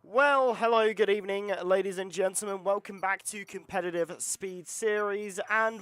Well, hello, good evening, ladies and gentlemen. Welcome back to Competitive Speed Series, and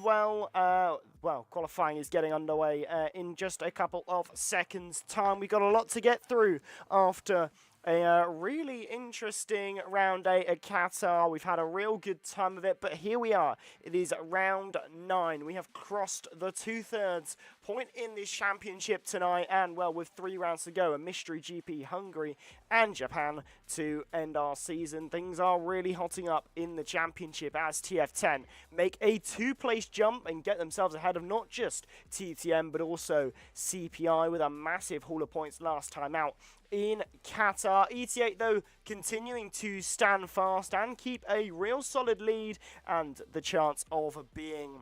qualifying is getting underway in just a couple of seconds' time. We've got a lot to get through after a really interesting round 8 at Qatar. We've had a real good time of it, but here we are. It is round 9. We have crossed the two-thirds point in this championship tonight, and well, with 3 rounds to go, a mystery GP, Hungary and Japan to end our season. Things are really hotting up in the championship as TF10 make a 2-place jump and get themselves ahead of not just TTM but also CPI with a massive haul of points last time out in Qatar. ET8 though continuing to stand fast and keep a real solid lead, and the chance of being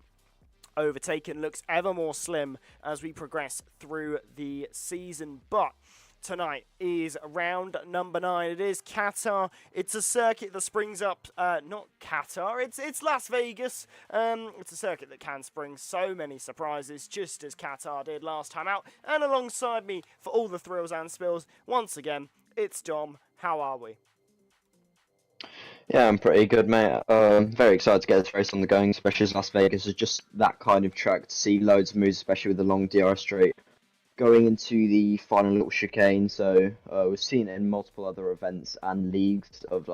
overtaken looks ever more slim as we progress through the season. But tonight is round number 9. It is Qatar. It's a circuit that springs up, not Qatar, it's Las Vegas. It's a circuit that can spring so many surprises, just as Qatar did last time out. And alongside me, for all the thrills and spills, once again, it's Dom. How are we? Yeah, I'm pretty good, mate. Very excited to get this race on the going, especially as Las Vegas is just that kind of track to see loads of moves, especially with the long DRS straight going into the final little chicane. So we've seen it in multiple other events and leagues of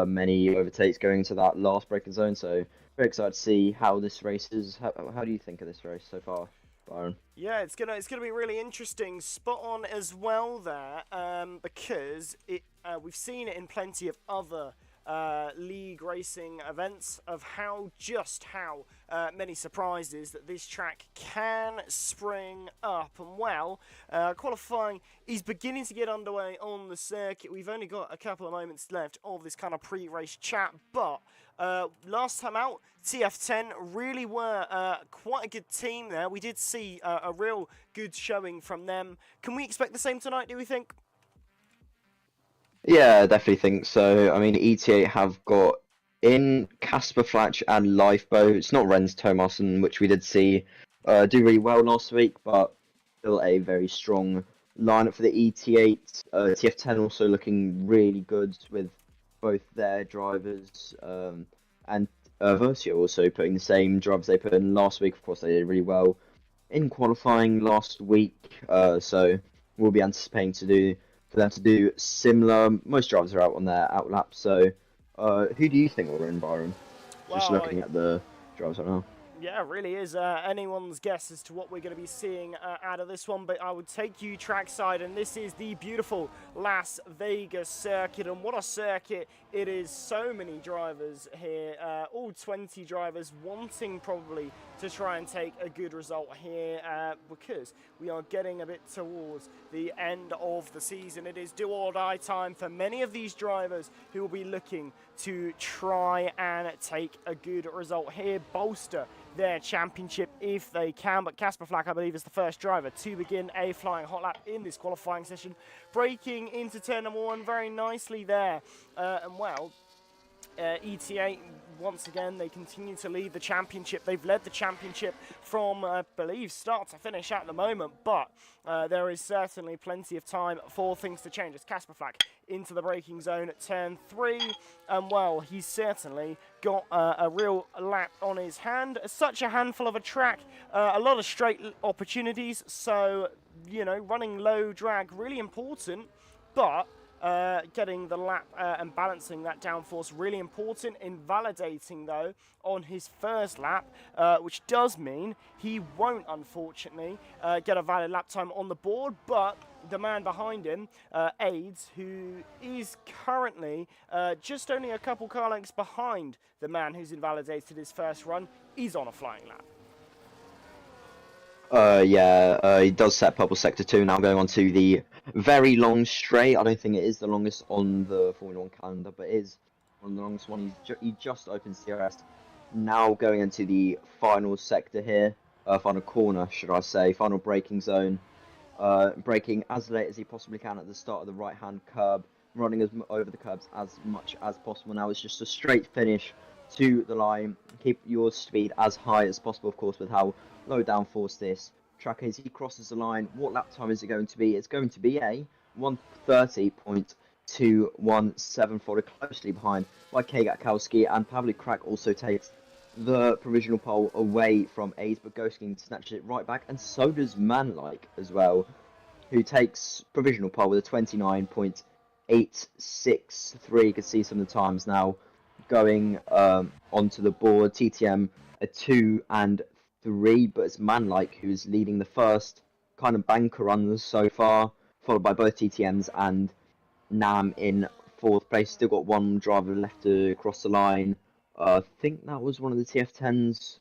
many overtakes going into that last braking zone. So very excited to see how this race is. How do you think of this race so far, Byron? Yeah, it's gonna be really interesting. Spot on as well there, because we've seen it in plenty of other league racing events of how many surprises that this track can spring up. And well, qualifying is beginning to get underway on the circuit. We've only got a couple of moments left of this kind of pre-race chat, but last time out, TF10 really were quite a good team there. We did see a real good showing from them. Can we expect the same tonight, do we think? Yeah, I definitely think so. I mean, ETA have got in Casper Flatch and Lifeboat. It's not Renz Thomason, which we did see do really well last week, but still a very strong lineup for the ET8. TF10 also looking really good with both their drivers, and Versio also putting the same drivers they put in last week. Of course, they did really well in qualifying last week, so we'll be anticipating for them to do similar. Most drivers are out on their out laps, so who do you think will win, Byron? Just Well, looking at the drivers right now. yeah, it really is anyone's guess as to what we're going to be seeing out of this one, but I would take you trackside, and this is the beautiful Las Vegas circuit, and what a circuit it is. So many drivers here, all 20 drivers wanting probably to try and take a good result here, because we are getting a bit towards the end of the season. It is do or die time for many of these drivers who will be looking to try and take a good result here, bolster their championship if they can. But Casper Flack, I believe, is the first driver to begin a flying hot lap in this qualifying session, breaking into turn number 1 very nicely there. And well, ETA, once again, they continue to lead the championship. They've led the championship from, I believe, start to finish at the moment, but there is certainly plenty of time for things to change. As Casper Flack into the braking zone at turn 3, and well, he's certainly got a real lap on his hand. Such a handful of a track, a lot of straight opportunities, so, you know, running low drag, really important, but getting the lap and balancing that downforce really important. Invalidating though on his first lap, which does mean he won't unfortunately get a valid lap time on the board, but the man behind him, AIDS, who is currently just only a couple car lengths behind the man who's invalidated his first run, is on a flying lap. He does set purple sector 2 now, going on to the very long straight. I don't think it is the longest on the Formula 1 calendar, but it is one of the longest one. He just opened CRS. Now going into the final sector here, final corner, should I say, final braking zone. Braking as late as he possibly can at the start of the right-hand curb, running over the curbs as much as possible. Now it's just a straight finish to the line. Keep your speed as high as possible, of course, with how low downforce this track is. He crosses the line. What lap time is it going to be? It's going to be a 1:30.2 2-1-7, followed closely behind by Kagatkowski, and Pavlik Krak also takes the provisional pole away from A's, but Ghosting snatches it right back, and so does Manlike as well, who takes provisional pole with a 29.863. You can see some of the times now going onto the board. TTM a 2 and 3, but it's Manlike who's leading the first kind of banker runs so far, followed by both TTMs and Nam in fourth place. Still got one driver left to cross the line. I think that was one of the TF10s.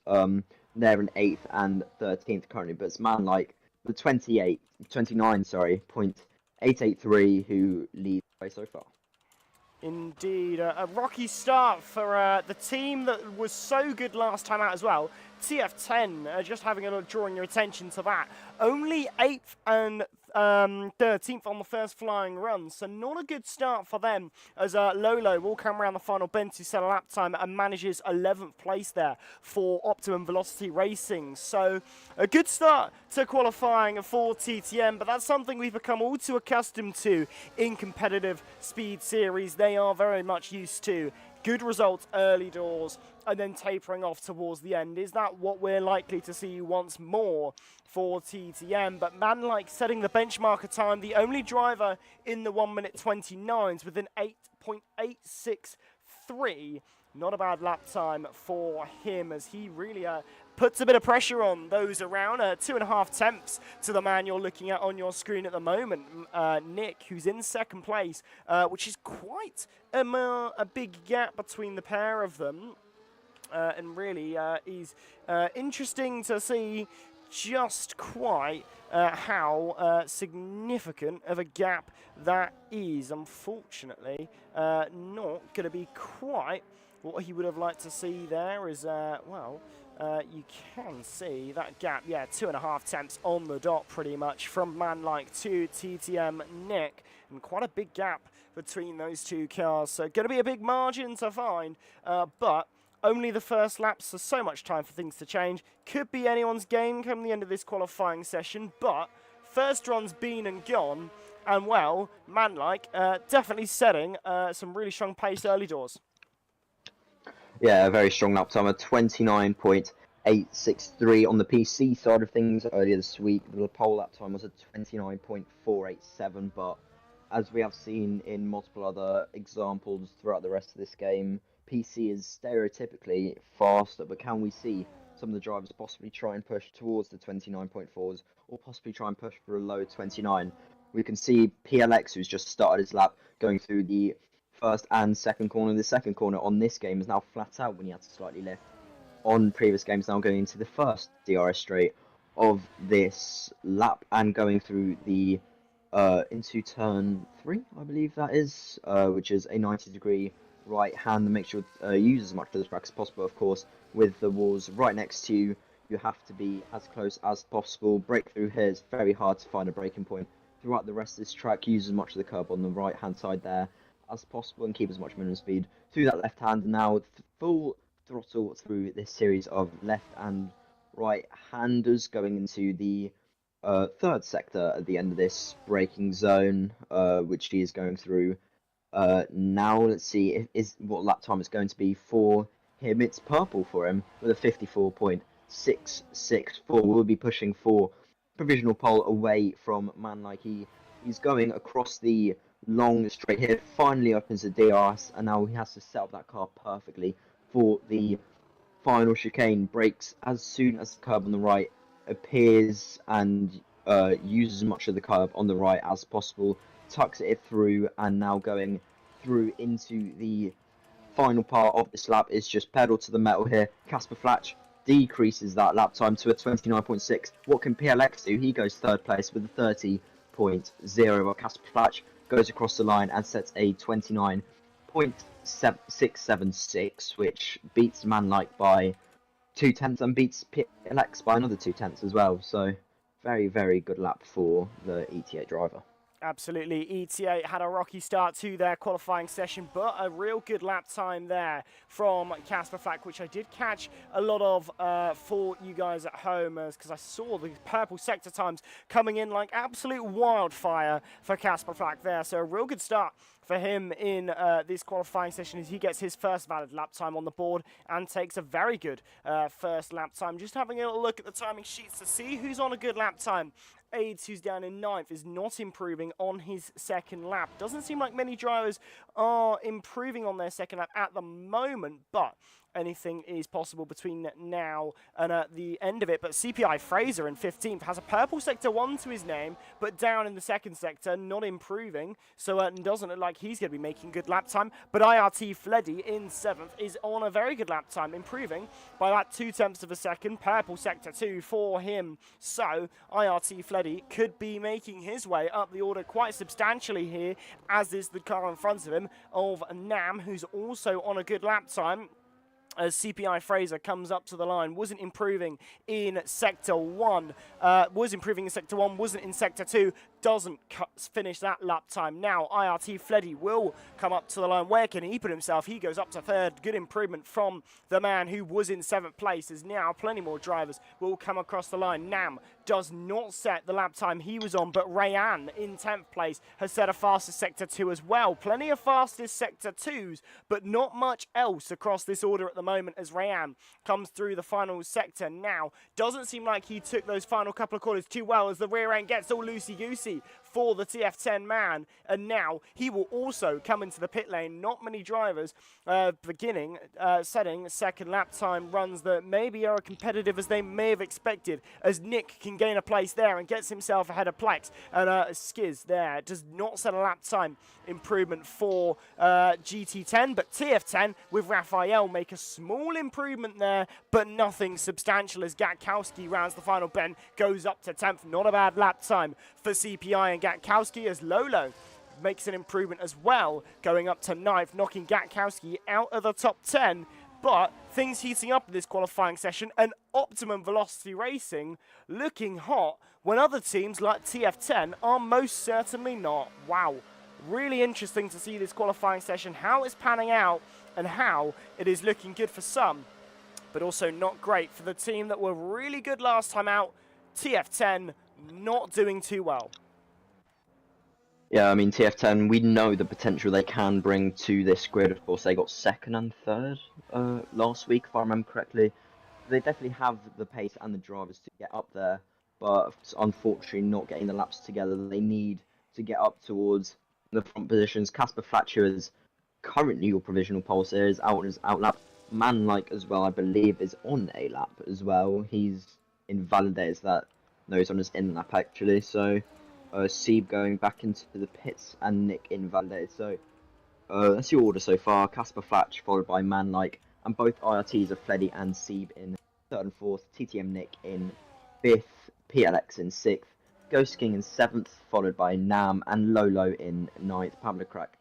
They're in 8th and 13th currently, but it's Manlike the 29.883 who leads the race so far. Indeed, a rocky start for the team that was so good last time out as well. TF10, just having a look, drawing your attention to that. Only 8th and 13th on the first flying run, so not a good start for them, as Lolo will come around the final bend to set a lap time and manages 11th place there for Optimum Velocity Racing. So a good start to qualifying for TTM, but that's something we've become all too accustomed to in competitive speed series. They are very much used to good results early doors and then tapering off towards the end. Is that what we're likely to see once more for TTM? But Manlike setting the benchmarker time, the only driver in the 1 minute 29s with an 8.863. Not a bad lap time for him, as he really puts a bit of pressure on those around. 2.5 tenths to the man you're looking at on your screen at the moment, Nick, who's in second place, which is quite a big gap between the pair of them. And really is interesting to see just quite how significant of a gap that is. Unfortunately, not going to be quite what he would have liked to see there. Is you can see that gap, 2.5 tenths on the dot pretty much from Manlike to TTM Nick, and quite a big gap between those two cars. So going to be a big margin to find, but only the first lap, so much time for things to change. Could be anyone's game come the end of this qualifying session, but first run's been and gone, and well, Manlike definitely setting some really strong pace early doors. Yeah, a very strong lap time, a 29.863 on the PC side of things earlier this week. The pole lap time was a 29.487, but as we have seen in multiple other examples throughout the rest of this game, PC is stereotypically faster, but can we see some of the drivers possibly try and push towards the 29.4s, or possibly try and push for a low 29? We can see PLX, who's just started his lap, going through the first and second corner. The second corner on this game is now flat out when he had to slightly lift. On previous games, now going into the first DRS straight of this lap and going through the into turn 3, I believe that is, which is a 90-degree right hand, and make sure to use as much of the track as possible. Of course, with the walls right next to you, you have to be as close as possible. Breakthrough here is very hard to find a braking point. Throughout the rest of this track, use as much of the curb on the right hand side there as possible and keep as much minimum speed through that left hand. Now full throttle through this series of left and right handers going into the third sector at the end of this braking zone, which he is going through now. Let's see what lap time is going to be for him. It's purple for him with a 54.664. We'll be pushing for provisional pole away from Manlike. He's going across the long straight here, finally opens the DRS, and now he has to set up that car perfectly for the final chicane. Brakes as soon as the curb on the right appears and uses as much of the curb on the right as possible, tucks it through, and now going through into the final part of this lap is just pedal to the metal here. Casper Flatch decreases that lap time to a 29.6. What can PLX do? He goes third place with a 30.0, while Casper Flatch goes across the line and sets a 29.676, which beats Manlike by 2 tenths and beats PLX by another 2 tenths as well. So very, very good lap for the ETA driver. Absolutely. ETA had a rocky start to their qualifying session, but a real good lap time there from Casper Flack, which I did catch a lot of for you guys at home, because I saw the purple sector times coming in like absolute wildfire for Casper Flack there. So a real good start for him in this qualifying session as he gets his first valid lap time on the board and takes a very good first lap time. Just having a little look at the timing sheets to see who's on a good lap time. AIDS, who's down in 9th, is not improving on his second lap. Doesn't seem like many drivers are improving on their second lap at the moment, but anything is possible between now and the end of it. But CPI Fraser in 15th has a purple sector 1 to his name, but down in the second sector, not improving. So it doesn't look like he's going to be making good lap time. But IRT Fleddy in 7th is on a very good lap time, improving by about 0.2 of a second. Purple sector 2 for him. So IRT Fleddy could be making his way up the order quite substantially here, as is the car in front of him of Nam, who's also on a good lap time. As CPI Fraser comes up to the line, wasn't improving in Sector 1, wasn't in Sector 2, doesn't finish that lap time. Now, IRT Fleddy will come up to the line. Where can he put himself? He goes up to 3rd. Good improvement from the man who was in 7th place, as now plenty more drivers will come across the line. Nam does not set the lap time he was on, but Rayan in 10th place has set a fastest Sector 2 as well. Plenty of fastest Sector 2s, but not much else across this order at the moment as Rayan comes through the final sector now. Doesn't seem like he took those final couple of corners too well, as the rear end gets all loosey-goosey for the TF10 man, and now he will also come into the pit lane. Not many drivers setting second lap time runs that maybe are competitive as they may have expected, as Nick can gain a place there and gets himself ahead of Plex, and Skiz there does not set a lap time improvement for GT10, but TF10 with Raphael make a small improvement there, but nothing substantial, as Gatkowski rounds the final bend, goes up to 10th. Not a bad lap time for CPI and Gatkowski, as Lolo makes an improvement as well, going up to 9th, knocking Gatkowski out of the top 10. But things heating up in this qualifying session, and Optimum Velocity Racing looking hot when other teams like TF10 are most certainly not. Wow, really interesting to see this qualifying session, how it's panning out and how it is looking good for some, but also not great for the team that were really good last time out. TF10 not doing too well. Yeah, I mean, TF10, we know the potential they can bring to this grid. Of course, they got 2nd and 3rd last week, if I remember correctly. They definitely have the pace and the drivers to get up there, but unfortunately not getting the laps together. They need to get up towards the front positions. Casper Fletcher is currently your provisional pole series, out lap. Manlike as well, I believe, is on a lap as well. He's invalidated that. No, he's on his in lap actually, so... Sieb going back into the pits and Nick invalidated. So that's your order so far. Casper Flatch followed by Manlike, and both IRTs are Fleddy and Sieb in 3rd and 4th. TTM Nick in 5th. PLX in 6th. Ghost King in 7th, followed by Nam and Lolo in 9th. Pamela Crack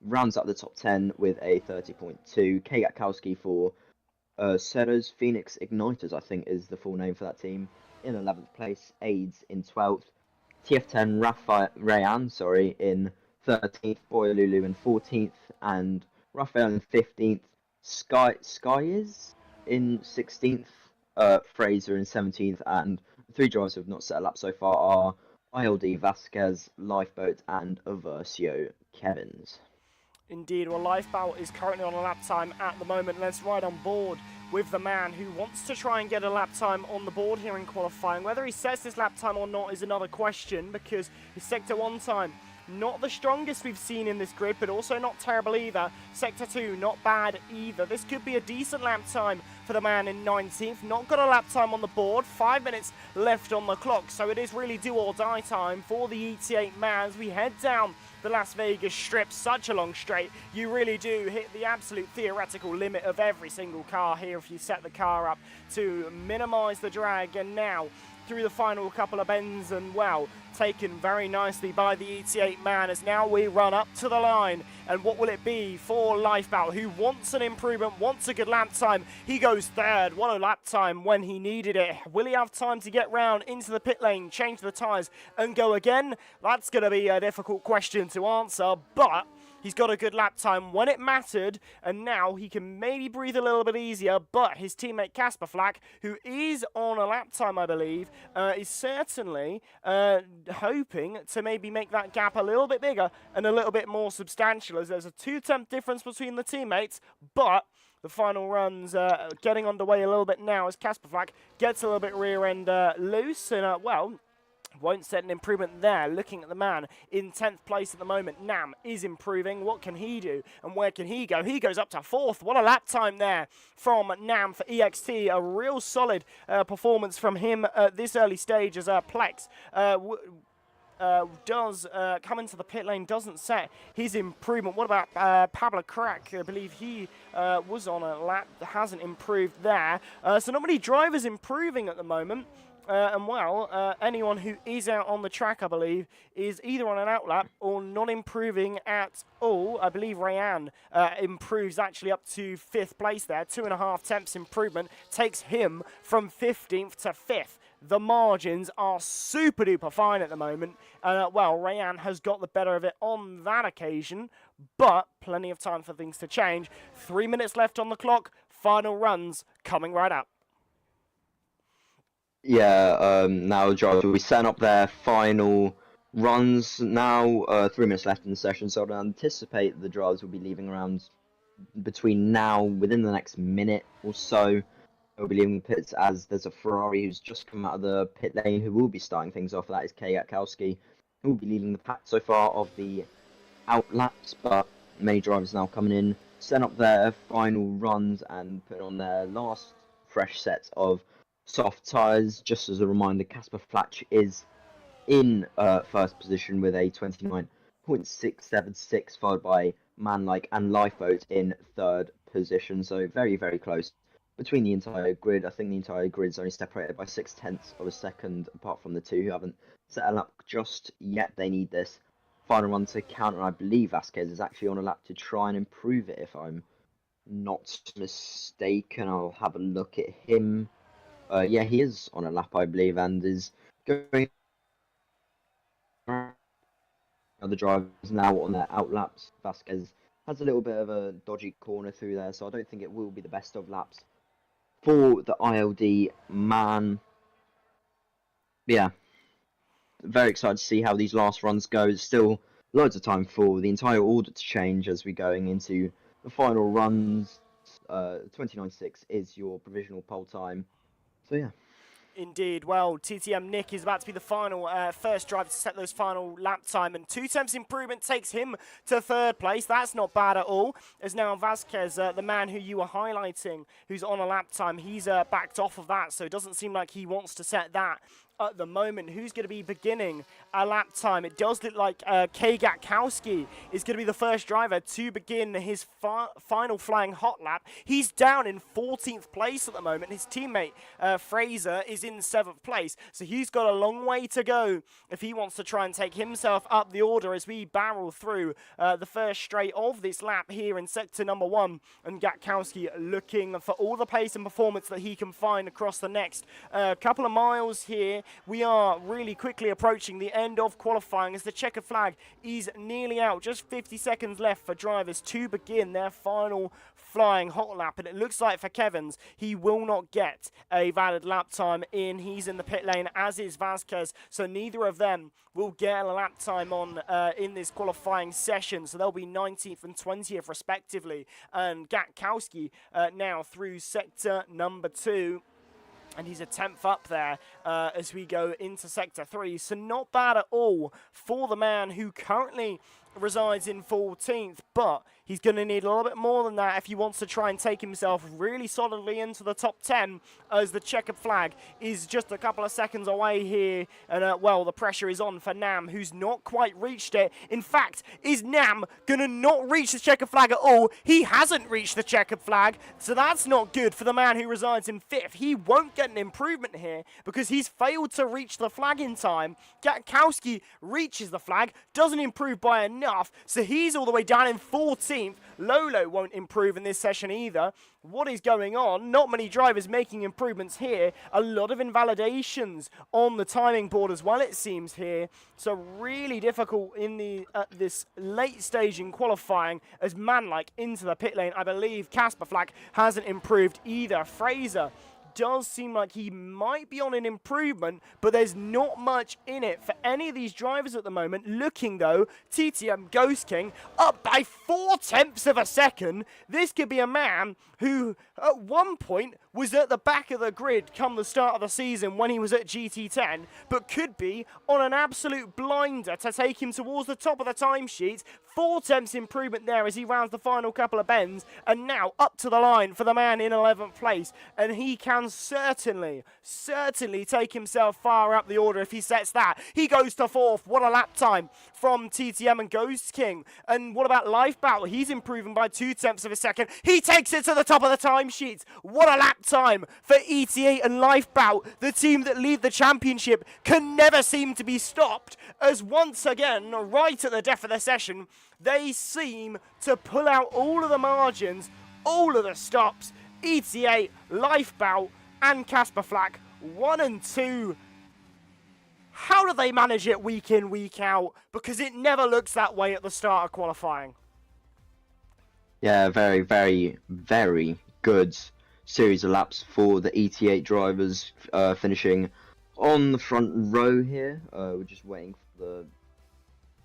rounds up the top 10 with a 30.2. K Gatkowski for Ceres Phoenix Igniters, I think is the full name for that team, in 11th place. AIDS in 12th. TF10 Rayan, in 13th, Boy Lulu in 14th, and Raphael in 15th. Sky is in 16th, Fraser in 17th, and the 3 drivers who have not set a lap so far are ILD Vasquez, Lifeboat, and Aversio Kevins. Indeed, well, Lifeboat is currently on a lap time at the moment. Let's ride on board with the man who wants to try and get a lap time on the board here in qualifying. Whether he sets this lap time or not is another question, because his Sector 1 time, not the strongest we've seen in this grid, but also not terrible either. Sector 2, not bad either. This could be a decent lap time for the man in 19th. Not got a lap time on the board. 5 minutes left on the clock, so it is really do or die time for the ET8 man as we head down the Las Vegas Strip. Such a long straight. You really do hit the absolute theoretical limit of every single car here if you set the car up to minimize the drag. And now through the final couple of bends and, well, taken very nicely by the ET8 man as now we run up to the line. And what will it be for Lifebout, who wants an improvement, wants a good lap time? He goes third. What a lap time when he needed it. Will he have time to get round into the pit lane, change the tyres and go again? That's going to be a difficult question to answer, but he's got a good lap time when it mattered, and now he can maybe breathe a little bit easier, but his teammate Casper Flack, who is on a lap time, I believe, is certainly hoping to maybe make that gap a little bit bigger and a little bit more substantial, as there's a 2-tenth difference between the teammates, but the final run's getting underway a little bit now as Casper Flack gets a little bit rear end loose, and well, won't set an improvement there. Looking at the man in 10th place at the moment, Nam is improving. What can he do and where can he go? He goes up to 4th. What a lap time there from Nam for EXT. A real solid performance from him at this early stage as Plex does come into the pit lane, doesn't set his improvement. What about Pablo Crack? I believe he was on a lap, hasn't improved there. So not many drivers improving at the moment. And well, anyone who is out on the track, I believe, is either on an outlap or not improving at all. I believe Rayan improves actually up to 5th place there. 2.5 tenths improvement takes him from 15th to 5th. The margins are super duper fine at the moment. Well, Rayan has got the better of it on that occasion, but plenty of time for things to change. 3 minutes left on the clock. Final runs coming right up. Yeah, now the drivers will be setting up their final runs now. 3 minutes left in the session, so I'd anticipate the drivers will be leaving around between now, within the next minute or so. They'll be leaving the pits as there's a Ferrari who's just come out of the pit lane who will be starting things off. That is Kay Gatkowski, who will be leading the pack so far of the outlaps, but many drivers now coming in, setting up their final runs and putting on their last fresh sets of soft tyres. Just as a reminder, Casper Flatch is in first position with a 29.676, followed by Manlike and Lifeboat in third position. So very, very close between the entire grid. I think the entire grid is only separated by 0.6 of a second, apart from the two who haven't set a lap just yet. They need this final run to count, and I believe Vasquez is actually on a lap to try and improve it, if I'm not mistaken. I'll have a look at him. Yeah, he is on a lap, I believe, and is going. Other drivers now on their outlaps. Vasquez has a little bit of a dodgy corner through there, so I don't think it will be the best of laps for the ILD man. Yeah, very excited to see how these last runs go. There's still loads of time for the entire order to change as we're going into the final runs. 29.6 is your provisional pole time. So yeah. Indeed. Well, TTM Nick is about to be the final first driver to set those final lap time, and 2 tenths improvement takes him to third place. That's not bad at all, as now Vasquez, the man who you were highlighting, who's on a lap time, he's backed off of that, so it doesn't seem like he wants to set that at the moment. Who's going to be beginning a lap time? It does look like Kay Gatkowski is going to be the first driver to begin his final flying hot lap. He's down in 14th place at the moment. His teammate Fraser is in 7th place, so he's got a long way to go if he wants to try and take himself up the order as we barrel through the first straight of this lap here in sector number 1, and Gatkowski looking for all the pace and performance that he can find across the next couple of miles here. We are really quickly approaching the end of qualifying as the checkered flag is nearly out. Just 50 seconds left for drivers to begin their final flying hot lap, and it looks like for Kevin's, he will not get a valid lap time in. He's in the pit lane, as is Vasquez, so neither of them will get a lap time on in this qualifying session, so they'll be 19th and 20th respectively. And Gatkowski now through sector number 2, and he's a 10th up there as we go into sector 3. So not bad at all for the man who currently resides in 14th, but He's going to need a little bit more than that if he wants to try and take himself really solidly into the top 10, as the checkered flag is just a couple of seconds away here. And, well, the pressure is on for Nam, who's not quite reached it. In fact, is Nam going to not reach the checkered flag at all? He hasn't reached the checkered flag, so that's not good for the man who resides in 5th. He won't get an improvement here because he's failed to reach the flag in time. Gatkowski reaches the flag, doesn't improve by enough, so he's all the way down in 14th. Lolo won't improve in this session either. What is going on? Not many drivers making improvements here. A lot of invalidations on the timing board as well, it seems here. So really difficult in the this late stage in qualifying as Manlike into the pit lane. I believe Casper Flack hasn't improved either. Fraser does seem like he might be on an improvement, but there's not much in it for any of these drivers at the moment. Looking though, TTM Ghost King up by 0.4 of a second. This could be a man who at one point was at the back of the grid come the start of the season when he was at GT10, but could be on an absolute blinder to take him towards the top of the timesheet. 0.4 improvement there as he rounds the final couple of bends, and now up to the line for the man in 11th place, and he can certainly take himself far up the order if he sets that. He goes to 4th. What a lap time from TTM and Ghost King. And what about Life Battle? He's improving by 0.2 of a second. He takes it to the top of the timesheets. What a lap time for ETA and Life Battle. The team that lead the championship can never seem to be stopped, as once again, right at the death of the session, they seem to pull out all of the margins, all of the stops. ETA, Life Battle, and Casper Flack, 1 and 2. How do they manage it week in, week out? Because it never looks that way at the start of qualifying. Yeah, very, very, very good series of laps for the ET8 drivers, finishing on the front row here. We're just waiting for the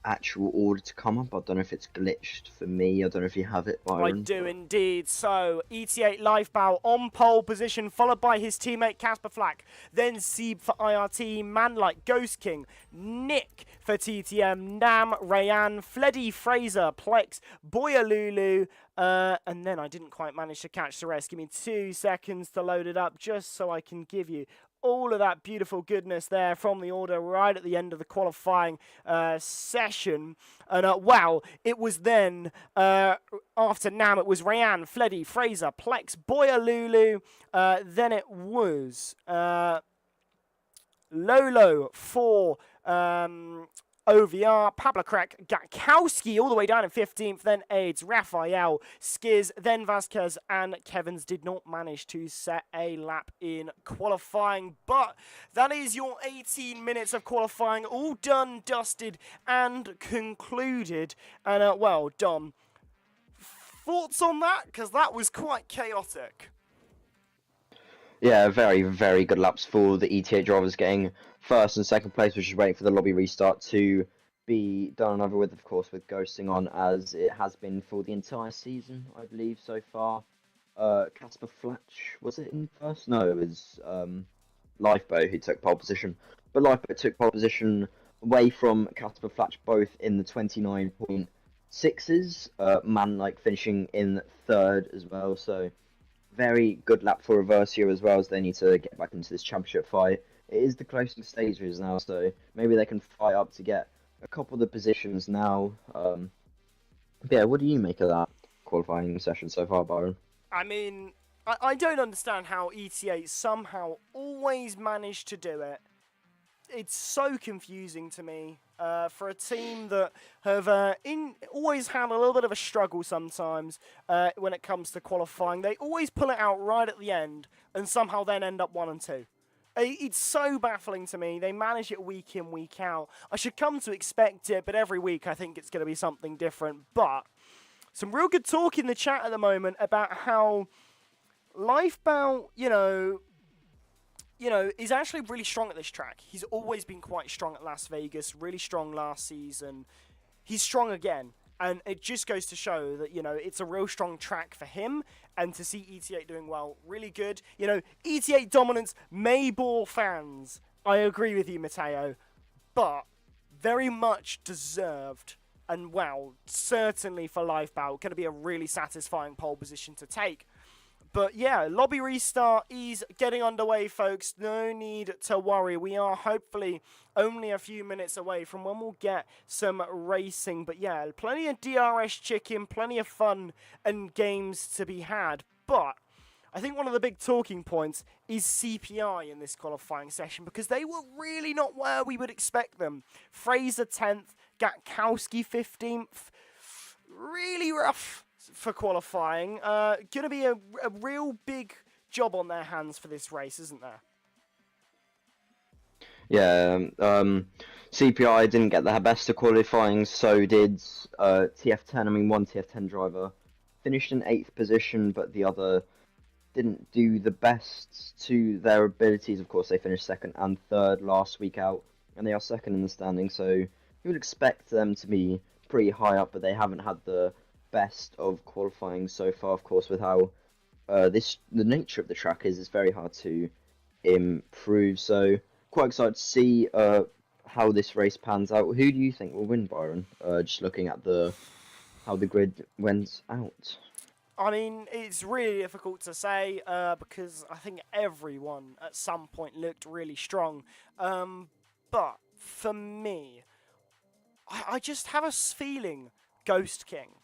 actual order to come up. I don't know if it's glitched for me. I don't know if you have it, Byron. I do indeed. So, ET8 Lifebow on pole position, followed by his teammate Casper Flack. Then Sieb for IRT, Manlike, Ghost King, Nick for TTM, Nam, Rayan, Fleddy, Fraser, Plex, Boya Lulu, and then I didn't quite manage to catch the rest. Give me 2 seconds to load it up just so I can give you all of that beautiful goodness there from the order right at the end of the qualifying session. And wow, it was then, after Nam, it was Rayan, Fleddy, Fraser, Plex, Boya Lulu. Then it was Lolo for OVR, Pablo Crack, Gatkowski all the way down in 15th, then AIDS, Raphael, Skiz, then Vasquez, and Kevins did not manage to set a lap in qualifying. But that is your 18 minutes of qualifying, all done, dusted, and concluded. And, well, Dom, thoughts on that? Because that was quite chaotic. Yeah, very, very good laps for the ETA drivers, getting first and second place, which is waiting for the lobby restart to be done over with, of course, with ghosting on, as it has been for the entire season, I believe, so far. Casper Flatch, was it in first? No, it was Lifeboat who took pole position. But Lifeboat took pole position away from Casper Flatch, both in the 29.6s, Manlike finishing in third as well, so very good lap for Reversio as well, as they need to get back into this championship fight. It is the closing stages now, so maybe they can fight up to get a couple of the positions now. Yeah, what do you make of that qualifying session so far, Byron? I mean, I don't understand how ETA somehow always managed to do it. It's so confusing to me for a team that have always had a little bit of a struggle sometimes when it comes to qualifying. They always pull it out right at the end and somehow then end up 1 and 2. It's so baffling to me. They manage it week in, week out. I should come to expect it, but every week I think it's going to be something different. But some real good talk in the chat at the moment about how Lifebound, is actually really strong at this track. He's always been quite strong at Las Vegas, really strong last season. He's strong again. And it just goes to show that, it's a real strong track for him. And to see ET8 doing well, really good. ET8 dominance may bore fans. I agree with you, Matteo. But very much deserved and well, certainly for Lifeboat, going to be a really satisfying pole position to take. But yeah, lobby restart is getting underway, folks. No need to worry. We are hopefully only a few minutes away from when we'll get some racing. But yeah, plenty of DRS chicken, plenty of fun and games to be had. But I think one of the big talking points is CPI in this qualifying session, because they were really not where we would expect them. Fraser 10th, Gatkowski 15th. Really rough for qualifying. Gonna be a real big job on their hands for this race, isn't there? Yeah, CPI didn't get their best of qualifying, so did TF10. I mean, one TF10 driver finished in 8th position, but the other didn't do the best to their abilities. Of course, they finished 2nd and 3rd last week out, and they are 2nd in the standing, so you would expect them to be pretty high up, but they haven't had the best of qualifying so far. Of course, with how the nature of the track is, it's very hard to improve. So quite excited to see how this race pans out. Who do you think will win, Byron? Just looking at how the grid went out. I mean, it's really difficult to say because I think everyone at some point looked really strong. But for me, I just have a feeling Ghost King.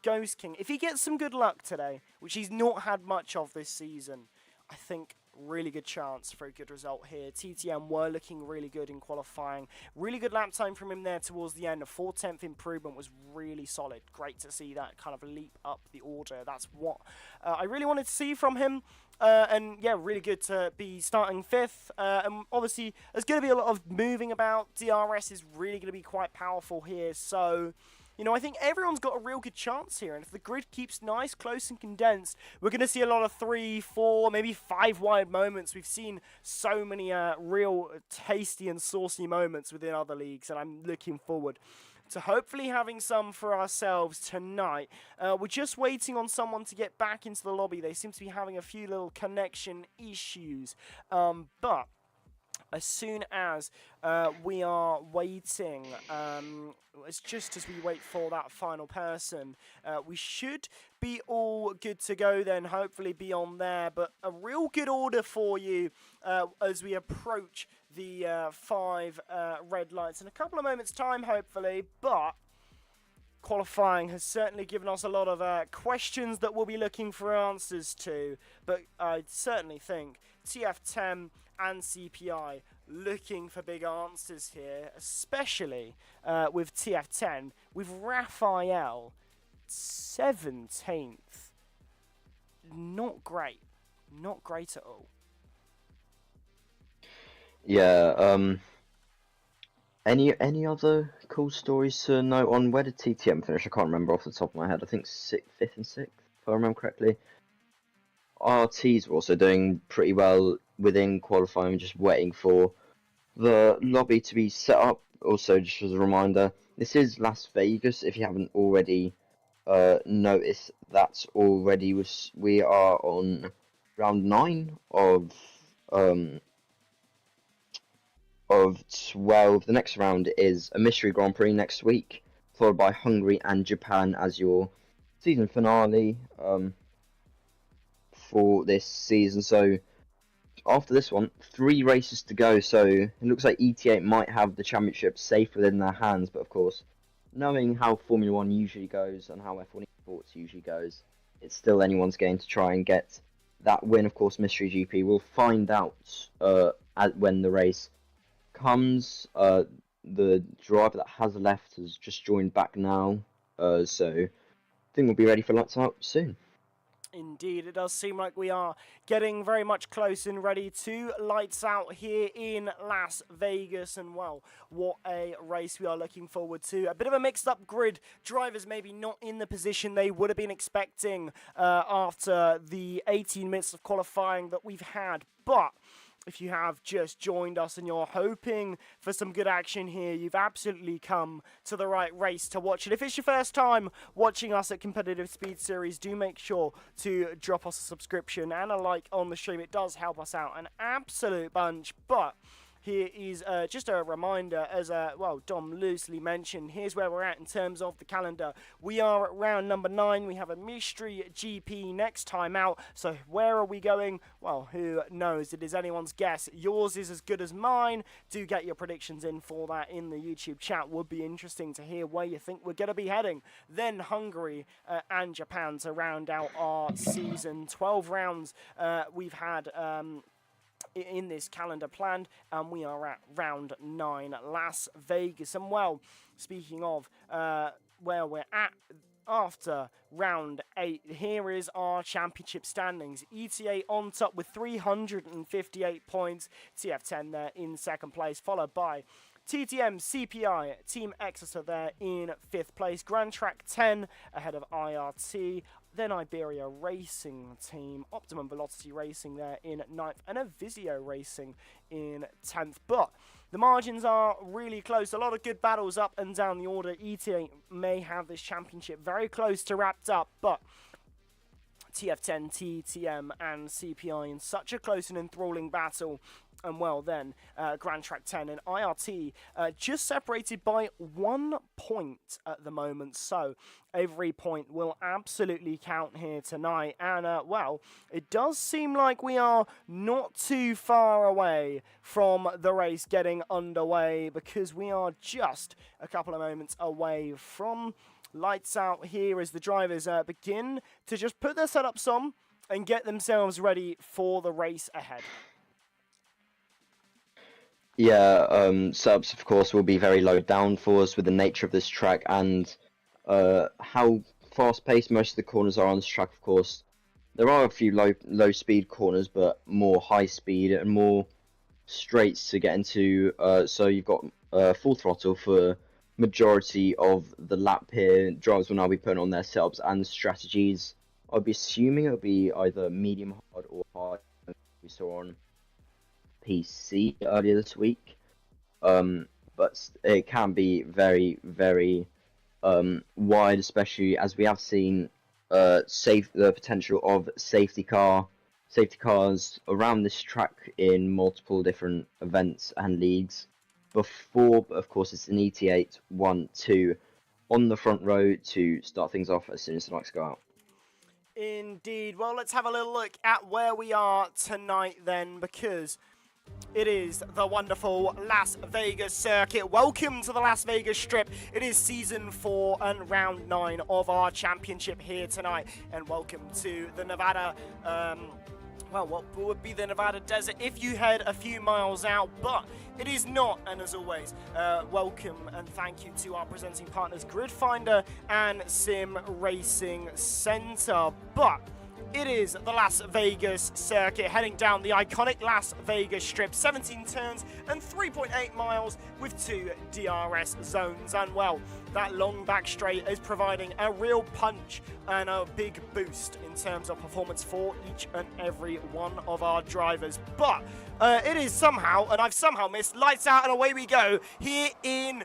Ghost King, if he gets some good luck today, which he's not had much of this season, I think really good chance for a good result here. TTM were looking really good in qualifying. Really good lap time from him there towards the end. A 4/10 improvement was really solid. Great to see that kind of leap up the order. That's what I really wanted to see from him. And yeah, really good to be starting 5th. And obviously, there's going to be a lot of moving about. DRS is really going to be quite powerful here. So, you know, I think everyone's got a real good chance here. And if the grid keeps nice, close, and condensed, we're going to see a lot of 3, 4, maybe 5 wide moments. We've seen so many real tasty and saucy moments within other leagues, and I'm looking forward to hopefully having some for ourselves tonight. We're just waiting on someone to get back into the lobby. They seem to be having a few little connection issues. But as soon as we are waiting, it's just as we wait for that final person, we should be all good to go then, hopefully be on there. But a real good order for you as we approach the 5 red lights in a couple of moments' time, hopefully. But qualifying has certainly given us a lot of questions that we'll be looking for answers to. But I certainly think TF10 and CPI looking for big answers here, especially with TF10, with Raphael 17th. Not great. Not great at all. Yeah, any other cool stories to note on? Where did TTM finish? I can't remember off the top of my head. I think 5th and 6th, if I remember correctly. RTs were also doing pretty well within qualifying, just waiting for the lobby to be set up. Also, just as a reminder, this is Las Vegas. If you haven't already noticed, that's already we are on round 9 of 12. The next round is a mystery Grand Prix next week, followed by Hungary and Japan as your season finale for this season. So after this one, 3 races to go, so it looks like ET8 might have the championship safe within their hands, but of course, knowing how Formula 1 usually goes and how F1 esports usually goes, it's still anyone's game to try and get that win. Of course, Mystery GP, we'll find out when the race comes. The driver that has left has just joined back now, so I think we'll be ready for lights out soon. Indeed, it does seem like we are getting very much close and ready to lights out here in Las Vegas. And well, what a race we are looking forward to. A bit of a mixed up grid. Drivers maybe not in the position they would have been expecting after the 18 minutes of qualifying that we've had. But if you have just joined us and you're hoping for some good action here, you've absolutely come to the right race to watch it. If it's your first time watching us at Competitive Speed Series, do make sure to drop us a subscription and a like on the stream. It does help us out an absolute bunch. But here is just a reminder, as Dom loosely mentioned, here's where we're at in terms of the calendar. We are at round number 9. We have a mystery GP next time out. So where are we going? Well, who knows? It is anyone's guess. Yours is as good as mine. Do get your predictions in for that in the YouTube chat. Would be interesting to hear where you think we're going to be heading. Then Hungary and Japan to round out our season. 12 rounds we've had in this calendar planned, and we are at round 9, Las Vegas. And well, speaking of where we're at after round 8, here is our championship standings. ETA on top with 358 points, TF10 there in second place, followed by TTM, CPI, Team Exeter there in 5th place, Grand Track 10 ahead of IRT, then Iberia Racing Team, Optimum Velocity Racing there in 9th, and Avisio Racing in 10th. But the margins are really close. A lot of good battles up and down the order. ETA may have this championship very close to wrapped up, but TF10, TTM, and CPI in such a close and enthralling battle. And well then, Grand Track 10 and IRT just separated by 1 point at the moment. So every point will absolutely count here tonight. And well, it does seem like we are not too far away from the race getting underway, because we are just a couple of moments away from lights out here as the drivers begin to just put their setups on and get themselves ready for the race ahead. Yeah, setups of course will be very low downforce with the nature of this track and how fast-paced most of the corners are on this track. Of course, there are a few low speed corners, but more high speed and more straights to get into. So you've got full throttle for majority of the lap here. Drivers will now be putting on their setups and strategies. I'd be assuming it'll be either medium hard or hard. We saw on PC earlier this week, but it can be very, very wide, especially as we have seen the potential of safety cars around this track in multiple different events and leagues. Before, of course, it's an ET8 1-2 on the front row to start things off as soon as the lights go out. Indeed. Well, let's have a little look at where we are tonight then, because it is the wonderful Las Vegas circuit. Welcome to the Las Vegas Strip. It is season 4 and round 9 of our championship here tonight. And welcome to the Nevada, well, what would be the Nevada desert if you head a few miles out, but it is not. And as always, welcome and thank you to our presenting partners, Grid Finder and Sim Racing Center. But it is the Las Vegas circuit, heading down the iconic Las Vegas Strip, 17 turns and 3.8 miles with 2 DRS zones. And well, that long back straight is providing a real punch and a big boost in terms of performance for each and every one of our drivers. But it is somehow, and I've somehow missed, lights out and away we go here in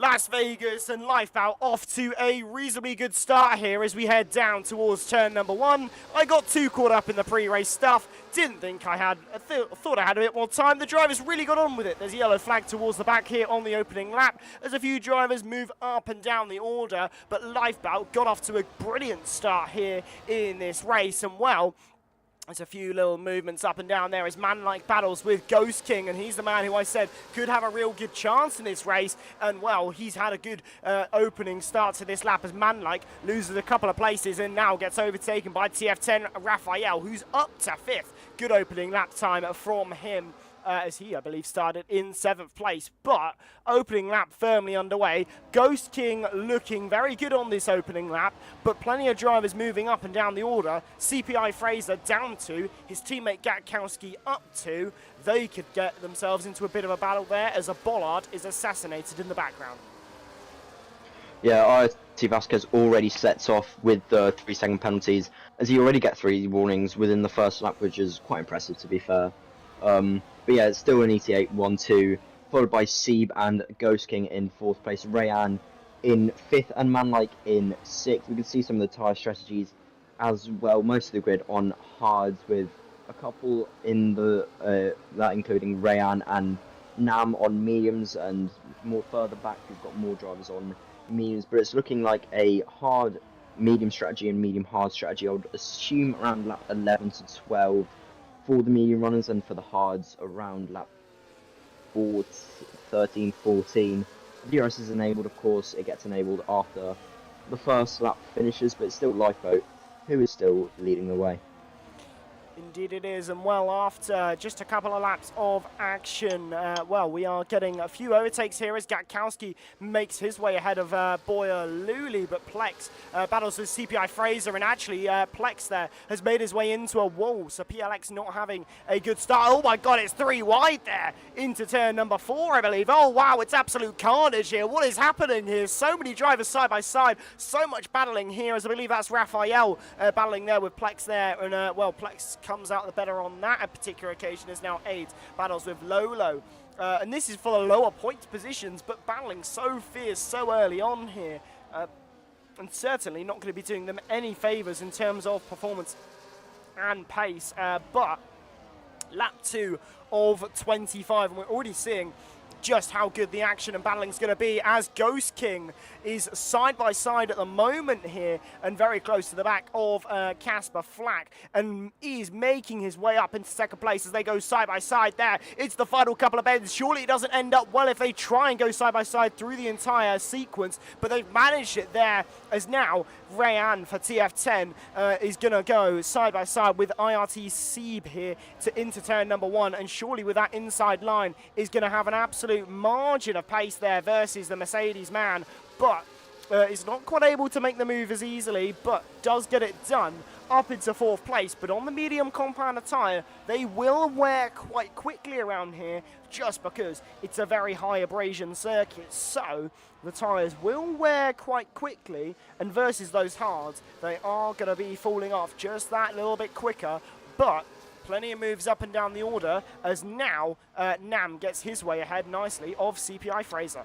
Las Vegas, and Lifeboat off to a reasonably good start here as we head down towards turn number 1. I got too caught up in the pre-race stuff. Didn't think I had, thought I had a bit more time. The drivers really got on with it. There's a yellow flag towards the back here on the opening lap as a few drivers move up and down the order, but Lifeboat got off to a brilliant start here in this race. And well, there's a few little movements up and down there as man-like battles with Ghost King, and he's the man who I said could have a real good chance in this race. And well, he's had a good opening start to this lap as man-like loses a couple of places and now gets overtaken by TF10 Raphael, who's up to 5th. Good opening lap time from him. As he, I believe, started in 7th place. But opening lap firmly underway. Ghost King looking very good on this opening lap, but plenty of drivers moving up and down the order. CPI Fraser down 2, his teammate Gatkowski up 2. They could get themselves into a bit of a battle there as a bollard is assassinated in the background. Yeah, IRT Vasquez already sets off with the 3-second penalties, as he already get 3 warnings within the first lap, which is quite impressive to be fair. But yeah, it's still an ET8 1-2, followed by Seeb and Ghost King in 4th place, Rayan in 5th, and Manlike in 6th. We can see some of the tyre strategies as well. Most of the grid on hards, with a couple in the that including Rayan and Nam on mediums, and more further back we've got more drivers on mediums, but it's looking like a hard medium strategy and medium hard strategy. I would assume around lap 11 to 12 for the medium runners, and for the hards around lap 13, 14. DRS is enabled, of course. It gets enabled after the first lap finishes, but it's still Lifeboat who is still leading the way. Indeed it is, and well, after just a couple of laps of action, well, we are getting a few overtakes here as Gatkowski makes his way ahead of Boyer Luli, but Plex battles with CPI Fraser, and actually Plex there has made his way into a wall, so PLX not having a good start. Oh my god, it's 3 wide there into turn number 4, I believe. Oh wow, it's absolute carnage here. What is happening here? So many drivers side by side, so much battling here, as I believe that's Raphael battling there with Plex there, and well, Plex comes out the better on that particular occasion, as now AIDS battles with Lolo. And this is for the lower point positions, but battling so fierce so early on here. And certainly not going to be doing them any favours in terms of performance and pace. But lap 2 of 25, and we're already seeing just how good the action and battling is going to be, as Ghost King is side by side at the moment here and very close to the back of Casper Flack, and he's making his way up into second place as they go side by side there. It's the final couple of bends. Surely it doesn't end up well if they try and go side by side through the entire sequence, but they've managed it there, as now Rayan for TF10 is going to go side by side with IRT Seeb here into turn number 1, and surely with that inside line is going to have an absolute margin of pace there versus the Mercedes man, but is not quite able to make the move as easily, but does get it done up into 4th place. But on the medium compounder tyre, they will wear quite quickly around here, just because it's a very high abrasion circuit, so the tyres will wear quite quickly, and versus those hards, they are going to be falling off just that little bit quicker. But plenty of moves up and down the order, as now Nam gets his way ahead nicely of CPI Fraser.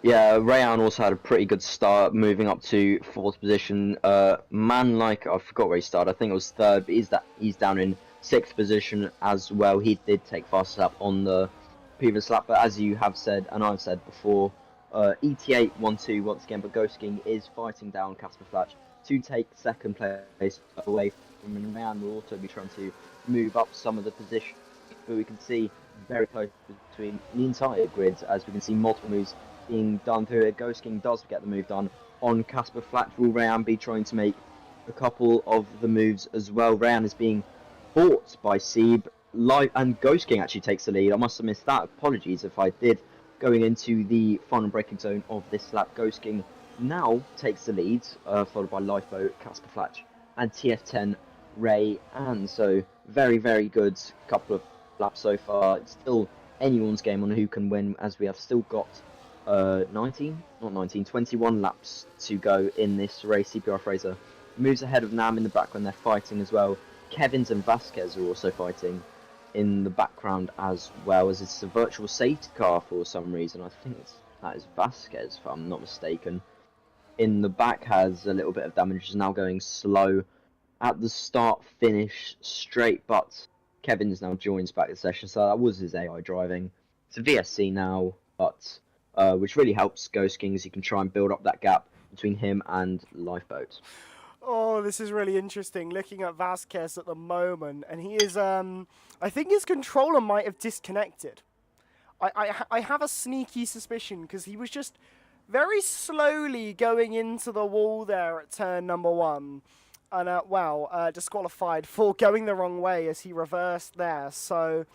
Yeah, Rayan also had a pretty good start, moving up to 4th position. Man, like, I forgot where he started. I think it was 3rd, but he's down in 6th position as well. He did take fastest lap on the previous lap, but as you have said, and I've said before, ET8 1-2 once again, but Ghost King is fighting down Casper Flatch to take 2nd place away from him. Rayan will also be trying to move up some of the positions, but we can see very close between the entire grids, as we can see multiple moves being done through it. Ghost King does get the move done on Casper Flatch. Will Rayan be trying to make a couple of the moves as well? Rayan is being fought by Seeb, and Ghost King actually takes the lead. I must have missed that. Apologies if I did. Going into the final braking zone of this lap, Ghost King now takes the lead, followed by Lifeboat, Casper Flatch, and TF10 Ray. And so very, very good couple of laps so far. It's still anyone's game on who can win, as we have still got 21 laps to go in this race. CPR Fraser moves ahead of Nam in the background. They're fighting as well. Kevins and Vasquez are also fighting in the background as well, as it's a virtual safety car for some reason. I think that is Vasquez, if I'm not mistaken. In the back has a little bit of damage, is now going slow at the start finish straight, but Kevins now joins back the session, so that was his AI driving. It's a VSC now, but which really helps Ghost King, as he can try and build up that gap between him and Lifeboat. Oh, this is really interesting, looking at Vasquez at the moment, and he is, I think his controller might have disconnected. I have a sneaky suspicion, because he was just very slowly going into the wall there at turn number 1, and, disqualified for going the wrong way as he reversed there, so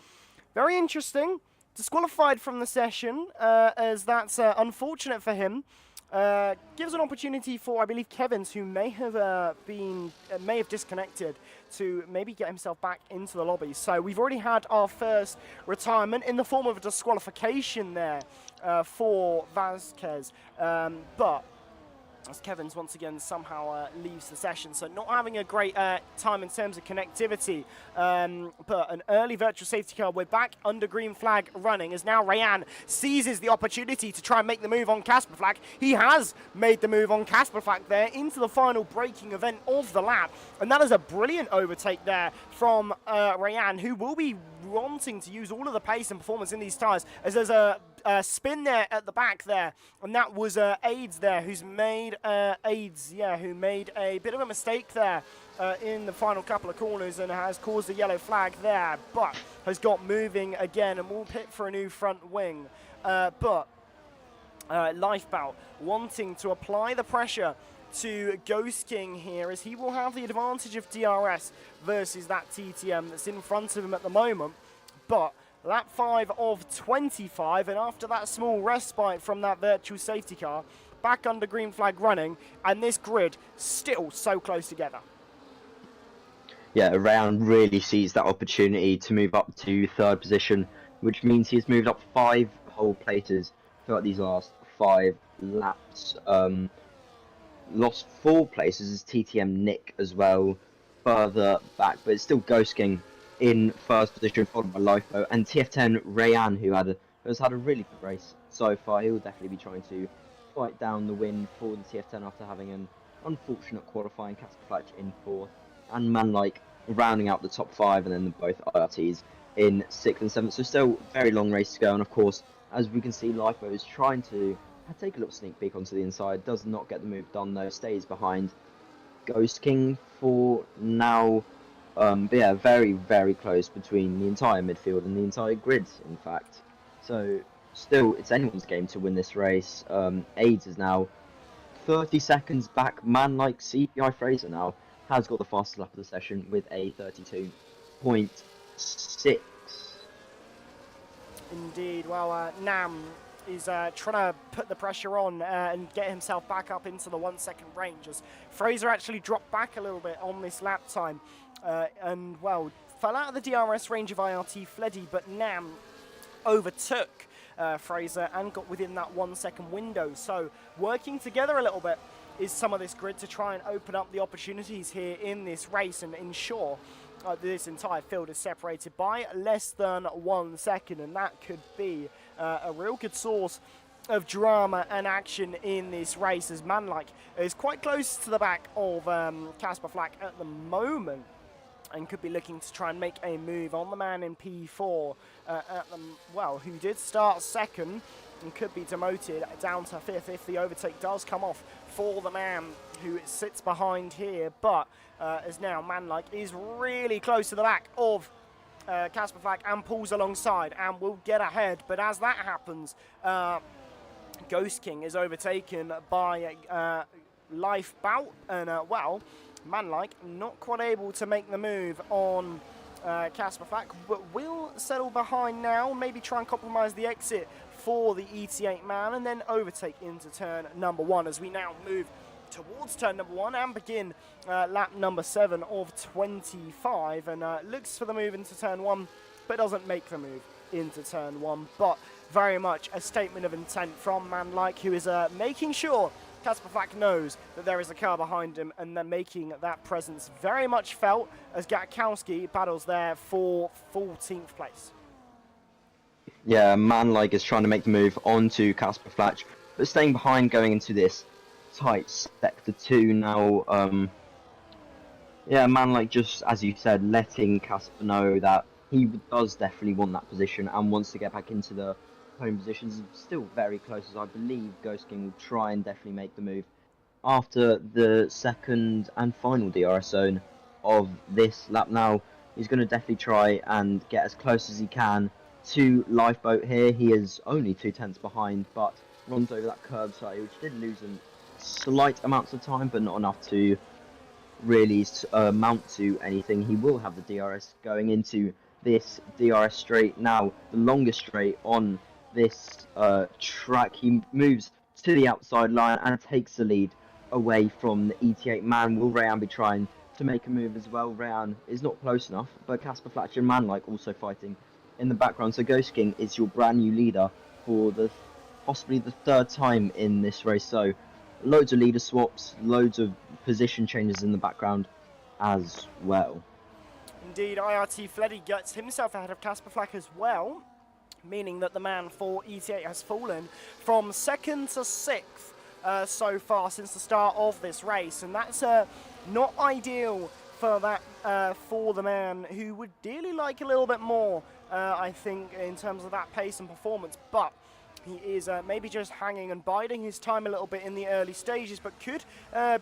very interesting. Disqualified from the session, as that's unfortunate for him. Gives an opportunity for, I believe, Kevins, who may have disconnected, to maybe get himself back into the lobby. So we've already had our first retirement in the form of a disqualification there for Vasquez, but as Kevins once again somehow leaves the session, so not having a great time in terms of connectivity, but an early virtual safety car. We're back under green flag running, as now Rayan seizes the opportunity to try and make the move on Casper Flack. He has made the move on Casper Flack there into the final braking event of the lap, and that is a brilliant overtake there from Rayan, who will be wanting to use all of the pace and performance in these tyres, as there's a spin there at the back there, and that was AIDS there, who's made who made a bit of a mistake there in the final couple of corners and has caused a yellow flag there, but has got moving again and will pit for a new front wing. Lifebout wanting to apply the pressure to Ghost King here, as he will have the advantage of DRS versus that TTM that's in front of him at the moment. But lap 5 of 25, and after that small respite from that virtual safety car, back under green flag running, and this grid still so close together. Yeah, Rayan really sees that opportunity to move up to third position, which means he's moved up 5 whole places throughout these last 5 laps. Lost 4 places as TTM Nick as well, further back, but it's still Ghost King in first position, followed by Lifeboat, and TF10 Rayan, who has had a really good race so far. He'll definitely be trying to fight down the win for the TF10 after having an unfortunate qualifying. Casper Fletch in 4th, and Manlike rounding out the top 5, and then both IRTs in 6th and 7th. So still very long race to go, and of course, as we can see, Lifeboat is trying to take a little sneak peek onto the inside. Does not get the move done though. Stays behind Ghost King for now. But yeah, very, very close between the entire midfield and the entire grid, in fact. So still, it's anyone's game to win this race. AIDS is now 30 seconds back. Man like CPI Fraser now has got the fastest lap of the session with a 32.6. Indeed. Well, Nam is trying to put the pressure on and get himself back up into the 1 second range, as Fraser actually dropped back a little bit on this lap time and, well, fell out of the DRS range of IRT Fleddy, but Nam overtook Fraser and got within that 1 second window. So working together a little bit is some of this grid to try and open up the opportunities here in this race and ensure this entire field is separated by less than 1 second, and that could be a real good source of drama and action in this race, as Manlike is quite close to the back of Casper Flack at the moment and could be looking to try and make a move on the man in P4 who did start second and could be demoted down to 5th if the overtake does come off for the man who sits behind here. But as now Manlike is really close to the back of Casper Flack and pulls alongside and will get ahead. But as that happens, Ghost King is overtaken by Lifebout, and Manlike not quite able to make the move on Casper Flack, but will settle behind now, maybe try and compromise the exit for the ET8 man, and then overtake into turn number 1 as we now move towards turn number 1 and begin lap number 7 of 25, and looks for the move into turn 1 but doesn't make the move into turn 1. But very much a statement of intent from Manlike, who is making sure Casper Flack knows that there is a car behind him, and they're making that presence very much felt as Gatkowski battles there for 14th place. Yeah, Manlike is trying to make the move onto Casper Flack, but staying behind going into this tight sector 2 now. Manlike, just as you said, letting Casper know that he does definitely want that position and wants to get back into the home positions. Still very close, as I believe Ghost King will try and definitely make the move after the second and final DRS zone of this lap. Now he's going to definitely try and get as close as he can to Lifeboat here. He is only 2/10 behind, but runs over that curb side, which did lose him slight amounts of time, but not enough to really mount to anything. He will have the DRS going into this DRS straight, now the longest straight on this track. He moves to the outside line and takes the lead away from the ET8 man. Will Rayan be trying to make a move as well? Rayan is not close enough, but Casper Fletcher and Manlike also fighting in the background. So Ghost King is your brand new leader for possibly the 3rd time in this race. So loads of leader swaps, loads of position changes in the background as well. Indeed, IRT Fleddy gets himself ahead of Casper Flack as well, meaning that the man for ET8 has fallen from 2nd to 6th so far since the start of this race, and that's not ideal for that for the man who would dearly like a little bit more, I think, in terms of that pace and performance, but he is maybe just hanging and biding his time a little bit in the early stages, but could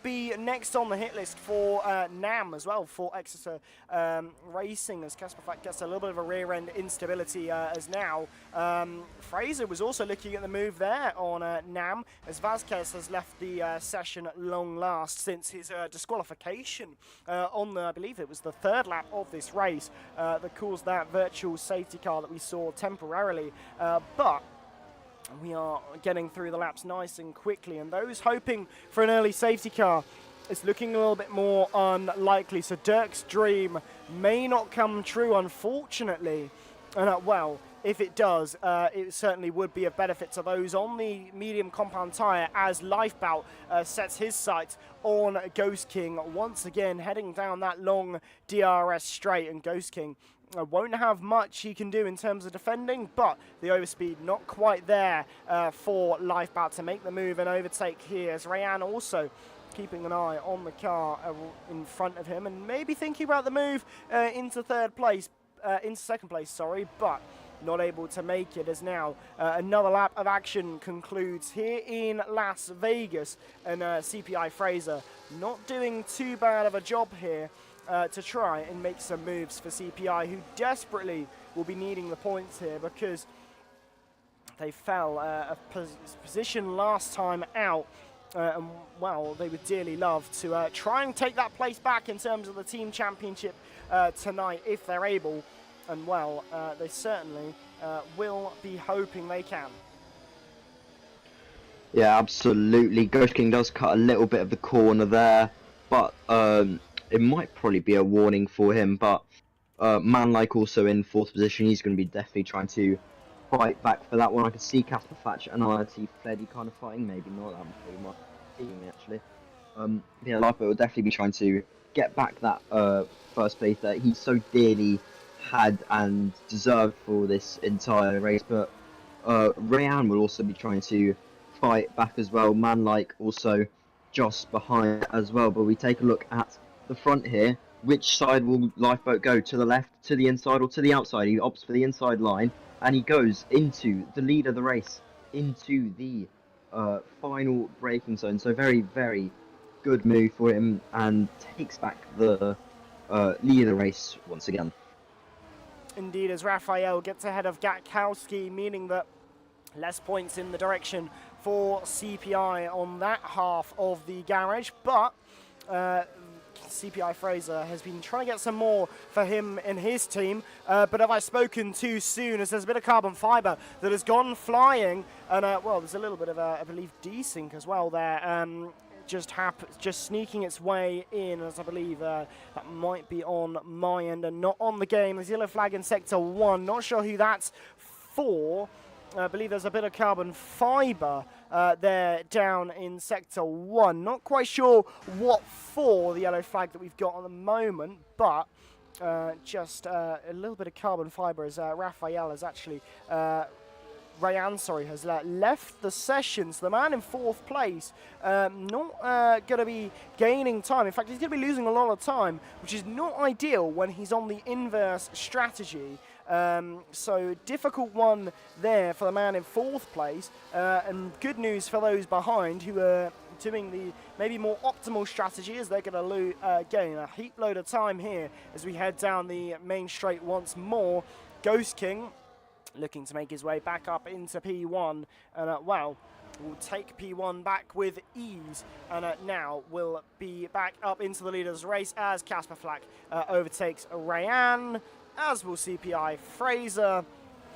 be next on the hit list for NAM as well, for Exeter Racing, as Casper Flack gets a little bit of a rear end instability as now. Fraser was also looking at the move there on NAM, as Vasquez has left the session at long last since his disqualification on the, I believe it was the third lap of this race that caused that virtual safety car that we saw temporarily, but we are getting through the laps nice and quickly, and those hoping for an early safety car, it's looking a little bit more unlikely. So Dirk's dream may not come true, unfortunately. And well, if it does, it certainly would be of benefit to those on the medium compound tyre, as Lifebout sets his sights on Ghost King once again, heading down that long DRS straight, and Ghost King won't have much he can do in terms of defending, but the overspeed not quite there for Lifebout to make the move and overtake here, as Rayan also keeping an eye on the car in front of him and maybe thinking about the move into second place, sorry, but not able to make it, as now another lap of action concludes here in Las Vegas, and CPI Fraser not doing too bad of a job here to try and make some moves for CPI, who desperately will be needing the points here because they fell a position last time out. And well, they would dearly love to try and take that place back in terms of the team championship tonight if they're able. And well, they certainly will be hoping they can. Yeah, absolutely. Ghost King does cut a little bit of the corner there, but it might probably be a warning for him. But Manlike also in fourth position, he's going to be definitely trying to fight back for that one. I could see Casper Thatch and IRT Fleddy kind of fighting, maybe not that much team actually. Yeah, Lifeboat will definitely be trying to get back that first place that he so dearly had and deserved for this entire race. But Rayan will also be trying to fight back as well. Manlike also just behind as well. But we take a look at the front here. Which side will Lifeboat go? To the left, to the inside, or to the outside? He opts for the inside line, and he goes into the lead of the race, into the final braking zone. So very, very good move for him, and takes back the lead of the race once again. Indeed, as Raphael gets ahead of Gatkowski, meaning that less points in the direction for CPI on that half of the garage, but CPI Fraser has been trying to get some more for him and his team, but have I spoken too soon, as there's a bit of carbon fibre that has gone flying, and well, there's a little bit of, I believe, desync as well there, just sneaking its way in, as I believe that might be on my end and not on the game. There's yellow flag in Sector 1, not sure who that's for. I believe there's a bit of carbon fibre there down in Sector 1. Not quite sure what for, the yellow flag that we've got at the moment, but just a little bit of carbon fibre as Raphael has actually, Rayan, sorry, has left the session. So the man in fourth place, not going to be gaining time. In fact, he's going to be losing a lot of time, which is not ideal when he's on the inverse strategy. So difficult one there for the man in fourth place, and good news for those behind who are doing the maybe more optimal strategy, as they're going to gain a heap load of time here as we head down the main straight once more. Ghost King looking to make his way back up into P1, and well, will take P1 back with ease, and now will be back up into the leaders race as Casper Flack overtakes Rayan, as will CPI Fraser,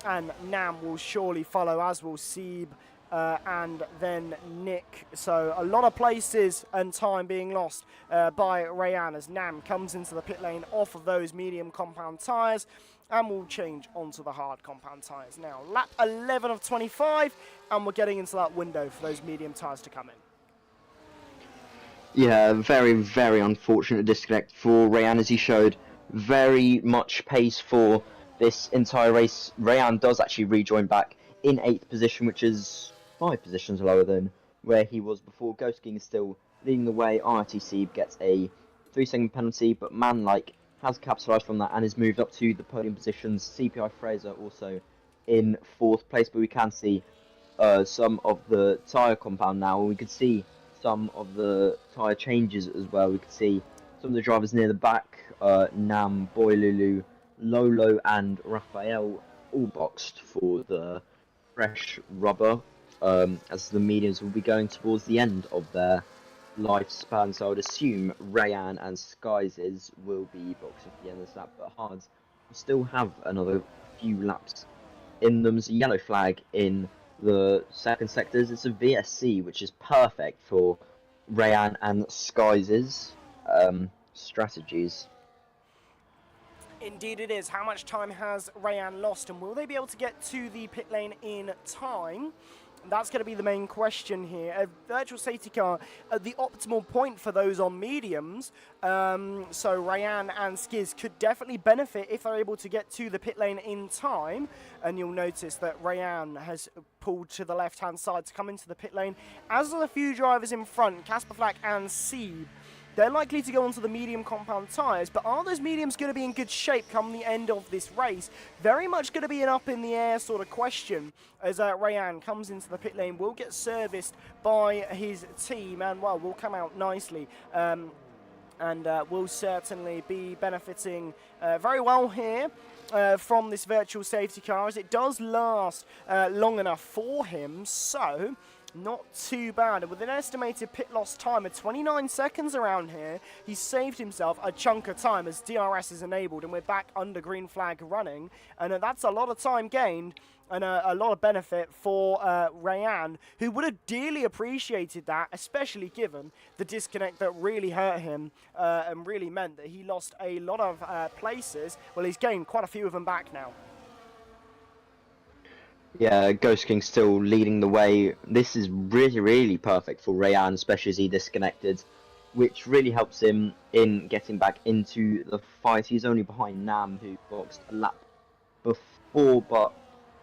and Nam will surely follow, as will Seeb, and then Nick. So a lot of places and time being lost by Rayan as Nam comes into the pit lane off of those medium compound tyres, and we'll change onto the hard compound tyres now. Lap 11 of 25, and we're getting into that window for those medium tyres to come in. Yeah, very, very unfortunate disconnect for Rayan, as he showed very much pace for this entire race. Rayan does actually rejoin back in 8th position, which is 5 positions lower than where he was before. Ghost King is still leading the way. RTC gets a 3-second penalty, but Manlike has capitalised from that and has moved up to the podium positions. CPI Fraser also in 4th place, but we can see some of the tyre compound now. We could see some of the tyre changes as well. We could see some of the drivers near the back, Nam, Boylulu, Lolo and Raphael all boxed for the fresh rubber, as the mediums will be going towards the end of their lifespan, so I would assume Rayan and Skies will be boxing for the end of this lap, but Hards will still have another few laps in them. There's a yellow flag in the second sectors. It's a VSC, which is perfect for Rayan and Skies' strategies. Indeed it is. How much time has Rayan lost, and will they be able to get to the pit lane in time? That's going to be the main question here. A virtual safety car at the optimal point for those on mediums. So Rayan and Skiz could definitely benefit if they're able to get to the pit lane in time. And you'll notice that Rayan has pulled to the left-hand side to come into the pit lane. As are the few drivers in front, Casper Flack and Seeb. They're likely to go onto the medium compound tyres, but are those mediums going to be in good shape come the end of this race? Very much going to be an up-in-the-air sort of question as Rayan comes into the pit lane, will get serviced by his team, and, well, will come out nicely. And will certainly be benefiting very well here from this virtual safety car, as it does last long enough for him, so not too bad. And with an estimated pit loss time of 29 seconds around here, he's saved himself a chunk of time as DRS is enabled and we're back under green flag running. And that's a lot of time gained and a lot of benefit for Rayan, who would have dearly appreciated that, especially given the disconnect that really hurt him and really meant that he lost a lot of places. Well, he's gained quite a few of them back now. Yeah, Ghost King still leading the way. This is really, really perfect for Rayan, especially as he disconnected, which really helps him in getting back into the fight. He's only behind Nam, who boxed a lap before, but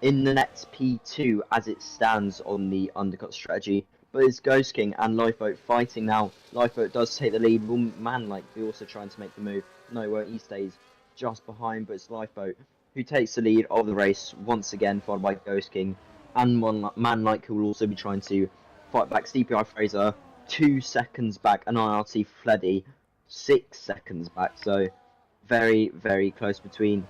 in the next P2 as it stands on the undercut strategy. But it's Ghost King and Lifeboat fighting now. Lifeboat does take the lead. Will Manlike be also trying to make the move? No, he stays just behind, but it's Lifeboat who takes the lead of the race once again, followed by Ghost King and Manlike, who will also be trying to fight back. CPI Fraser 2 seconds back, and IRT Fleddy 6 seconds back, so very, very close between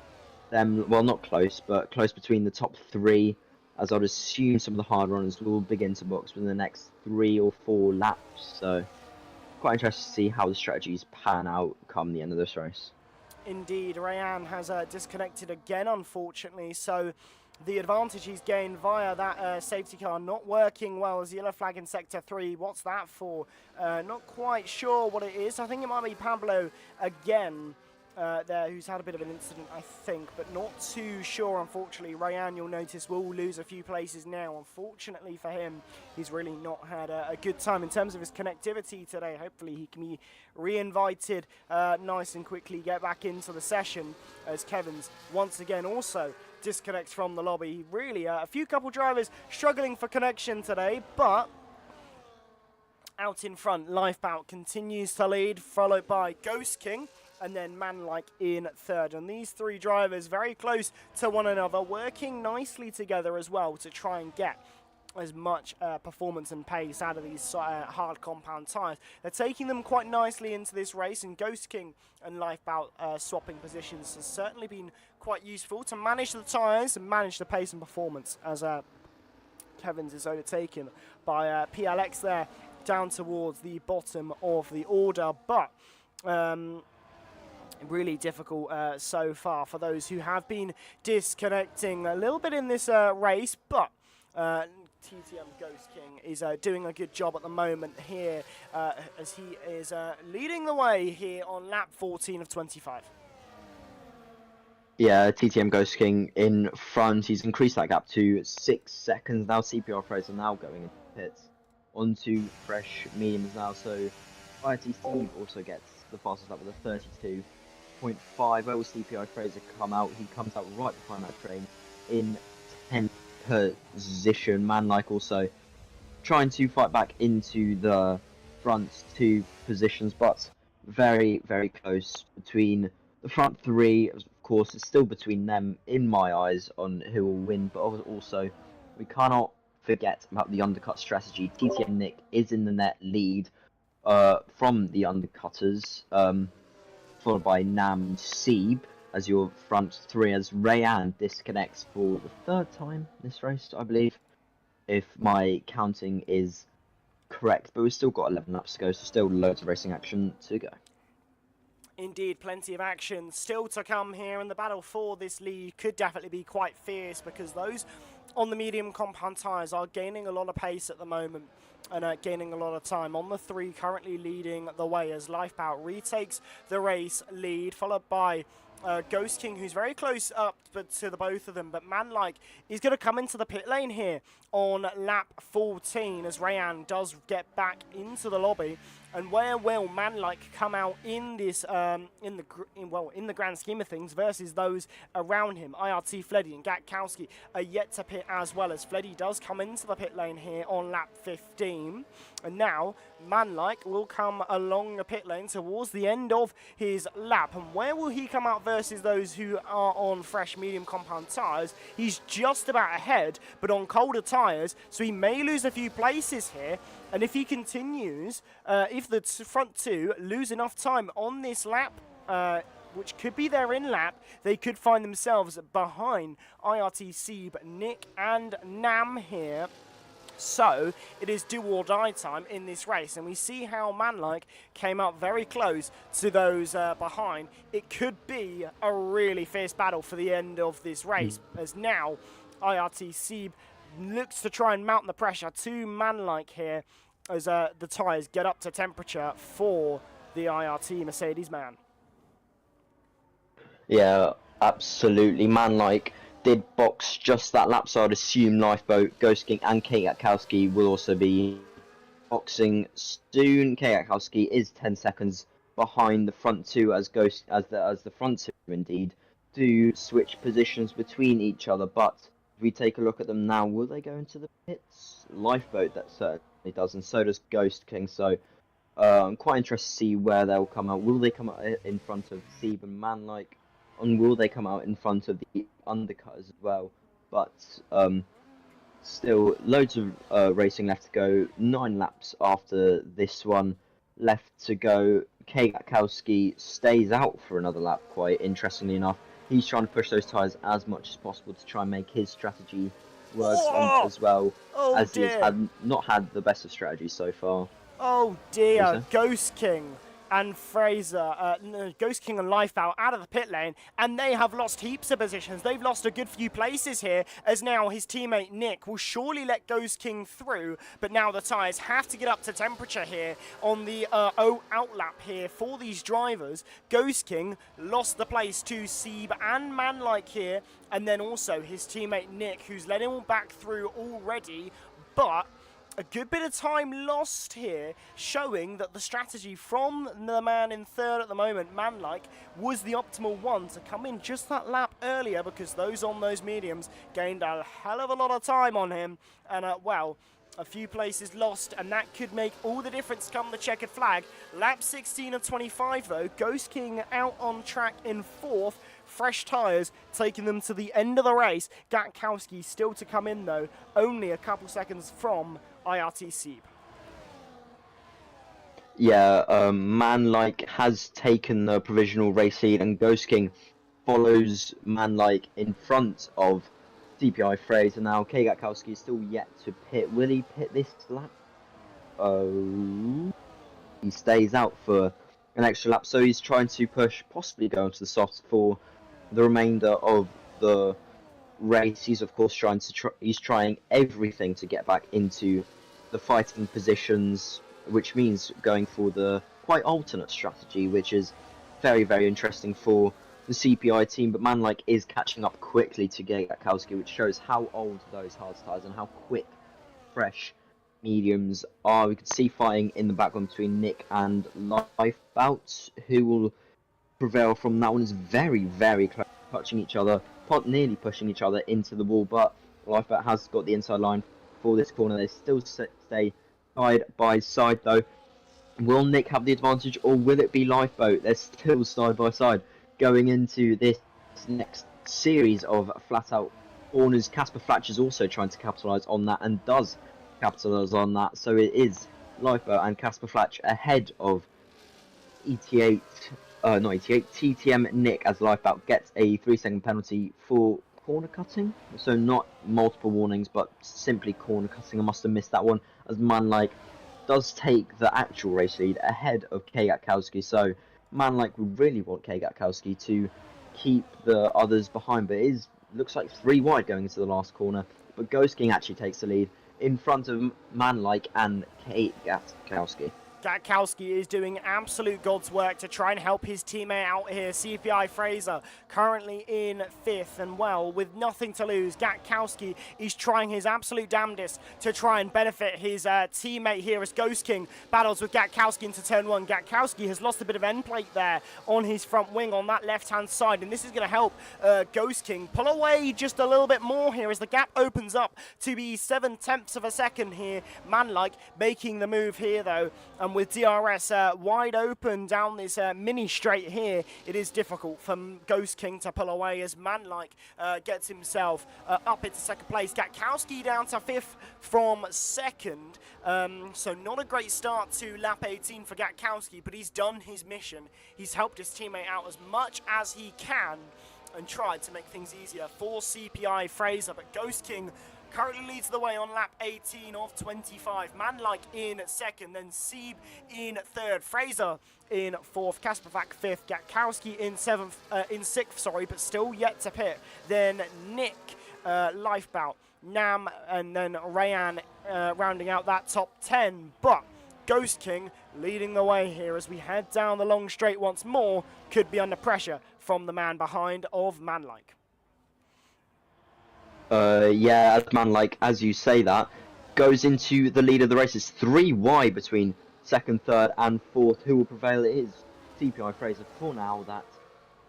them. Well, not close, but close between the top 3, as I'd assume some of the hard runners will begin to box within the next 3 or 4 laps, so quite interested to see how the strategies pan out come the end of this race. Indeed, Rayan has disconnected again, unfortunately, so the advantage he's gained via that safety car not working well as yellow flag in Sector 3. What's that for? Not quite sure what it is. I think it might be Pablo again there, who's had a bit of an incident, I think, but not too sure, unfortunately. Rayan, you'll notice, will lose a few places now. Unfortunately for him, he's really not had a good time in terms of his connectivity today. Hopefully he can be re-invited nice and quickly, get back into the session, as Kevin's once again also disconnects from the lobby. Really, a few couple drivers struggling for connection today, but out in front, Lifebout continues to lead, followed by Ghost King, and then Manlike in third. And these 3 drivers very close to one another, working nicely together as well to try and get as much performance and pace out of these hard compound tyres. They're taking them quite nicely into this race, and Ghost King and Lifebout swapping positions has certainly been quite useful to manage the tyres and manage the pace and performance, as Kevin's is overtaken by PLX there down towards the bottom of the order. But really difficult so far for those who have been disconnecting a little bit in this race, but TTM Ghost King is doing a good job at the moment here as he is leading the way here on lap 14 of 25. Yeah, TTM Ghost King in front. He's increased that gap to 6 seconds now. CPR Fraser now going into pits onto fresh mediums now, so IRT Steve also gets the fastest lap with a 32.5. Where will CPI Fraser come out? He comes out right behind that train in 10th position. Manlike also trying to fight back into the front 2 positions, but very, very close between the front three. Of course, it's still between them in my eyes on who will win, but also we cannot forget about the undercut strategy. TT and Nick is in the net lead from the undercutters, followed by Nam and Seeb as your front three, as Rayan disconnects for the third time this race, I believe, if my counting is correct. But we've still got 11 laps to go, so still loads of racing action to go. Indeed, plenty of action still to come here, and the battle for this lead could definitely be quite fierce because those on the medium compound tyres are gaining a lot of pace at the moment and gaining a lot of time. On the three, currently leading the way as Lifebout retakes the race lead, followed by Ghost King, who's very close up to the both of them, but Manlike is going to come into the pit lane here on lap 14 as Rayan does get back into the lobby. And where will Manlike come out in this, in the grand scheme of things versus those around him? IRT, Fleddy, and Gatkowski are yet to pit as well, as Fleddy does come into the pit lane here on lap 15. And now Manlike will come along the pit lane towards the end of his lap. And where will he come out versus those who are on fresh medium compound tyres? He's just about ahead, but on colder tyres, so he may lose a few places here. And if he continues, if the front two lose enough time on this lap, which could be their in-lap, they could find themselves behind IRT, Seeb, Nick, and Nam here. So it is do or die time in this race, and we see how Manlike came up very close to those behind. It could be a really fierce battle for the end of this race, as now IRT Seeb looks to try and mount the pressure to Manlike here as the tyres get up to temperature for the IRT Mercedes man. Yeah, absolutely. Manlike did box just that lap, so I'd assume Lifeboat, Ghost King, and Kate Gatkowski will also be boxing soon. Kate Gatkowski is 10 seconds behind the front two as the front two indeed do switch positions between each other. But if we take a look at them now, will they go into the pits? Lifeboat, that certainly does, and so does Ghost King. So I'm quite interested to see where they'll come out. Will they come out in front of Seeb and Manlike? And will they come out in front of the undercutters as well? But still, loads of racing left to go. 9 laps after this one left to go. Kate Gatkowski stays out for another lap, quite interestingly enough. He's trying to push those tyres as much as possible to try and make his strategy work as well, as he's not had the best of strategies so far. Oh dear, Ghost King and Fraser, Ghost King and Lifebout out of the pit lane, and they have lost heaps of positions. They've lost a good few places here, as now his teammate Nick will surely let Ghost King through, but now the tyres have to get up to temperature here on the outlap here for these drivers. Ghost King lost the place to Seeb and Manlike here, and then also his teammate Nick, who's let him back through already, but a good bit of time lost here, showing that the strategy from the man in third at the moment, Manlike, was the optimal one to come in just that lap earlier, because those on those mediums gained a hell of a lot of time on him. And, well, a few places lost, and that could make all the difference come the checkered flag. Lap 16 of 25, though. Ghost King out on track in fourth. Fresh tyres taking them to the end of the race. Gatkowski still to come in, though, only a couple seconds from IRT Seeb. Yeah, Manlike has taken the provisional race lead, and Ghost King follows Manlike in front of DPI Fraser. Now, Kate Gatkowski is still yet to pit. Will he pit this lap? Oh, he stays out for an extra lap, so he's trying to push, possibly go into the softs for the remainder of the race. He's of course he's trying everything to get back into the fighting positions, which means going for the quite alternate strategy, which is very, very interesting for the CPI team. But Manlike is catching up quickly to Gatkowski, which shows how old those hard tyres and how quick fresh mediums are. We can see fighting in the background between Nick and Lifebout, who will prevail from that one. Is very, very close, touching each other, nearly pushing each other into the wall, but Lifebout has got the inside line for this corner. They still stay side by side though. Will Nick have the advantage, or will it be Lifeboat? They're still side by side going into this next series of flat-out corners. Casper Flatch is also trying to capitalise on that, and does capitalise on that. So it is Lifeboat and Casper Flatch ahead of ET8, not ET8, TTM Nick, as Lifeboat gets a 3-second penalty for corner cutting. So not multiple warnings, but simply corner cutting. I must have missed that one, as Manlike does take the actual race lead ahead of K Gatkowski. So Manlike would really want K Gatkowski to keep the others behind, but it looks like 3 wide going into the last corner. But Ghost King actually takes the lead in front of Manlike and K Gatkowski. Gatkowski is doing absolute God's work to try and help his teammate out here. CPI Fraser currently in 5th, and well, with nothing to lose, Gatkowski is trying his absolute damnedest to try and benefit his teammate here as Ghost King battles with Gatkowski into turn 1. Gatkowski has lost a bit of end plate there on his front wing on that left-hand side, and this is going to help Ghost King pull away just a little bit more here as the gap opens up to be 7/10 of a second here. Manlike making the move here though, and with DRS wide open down this mini straight here, it is difficult for Ghost King to pull away as Manlike gets himself up into second place. Gatkowski down to 5th from 2nd, so not a great start to lap 18 for Gatkowski, but he's done his mission. He's helped his teammate out as much as he can and tried to make things easier for CPI Fraser, but Ghost King currently leads the way on lap 18 of 25. Manlike in 2nd, then Sieb in 3rd, Fraser in 4th, Kaspervac 5th, Gatkowski in 6th, but still yet to pit. Then Nick, Lifebout, Nam, and then Rayan rounding out that top 10. But Ghost King leading the way here as we head down the long straight once more, could be under pressure from the man behind of Manlike. Yeah, as Manlike, as you say that, goes into the lead of the race. It's 3 wide between 2nd, 3rd, and 4th. Who will prevail? It is CPI Fraser for now. That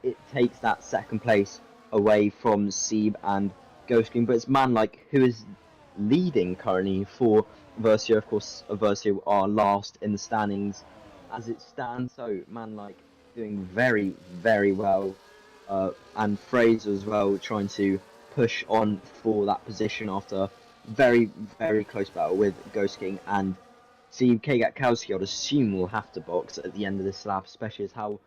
it takes that 2nd place away from Sieb and Ghost King, but it's Manlike who is leading currently for Versio. Of course, Versio are last in the standings as it stands. So Manlike doing very, very well, and Fraser as well trying to push on for that position after very, very close battle with Ghost King and Sieb. K Gatkowski, I'd assume, will have to box at the end of this lap, especially as how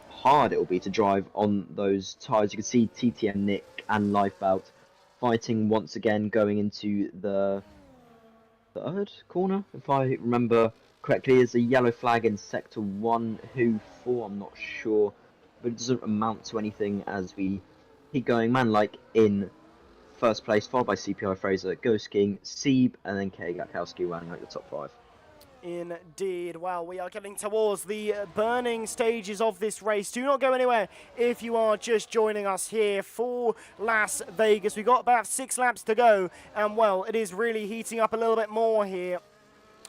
hard it will be to drive on those tyres. You can see TTM Nick and Lifebout fighting once again going into the 3rd corner, if I remember correctly. There's a yellow flag in sector 1, who for, I'm not sure, but it doesn't amount to anything as we keep going. Manlike in 1st place, followed by CPI Fraser, Ghost King, Sieb, and then K Gatkowski rounding out the top 5. Indeed. Well, we are getting towards the burning stages of this race. Do not go anywhere if you are just joining us here for Las Vegas. We've got about 6 laps to go, and well, it is really heating up a little bit more here.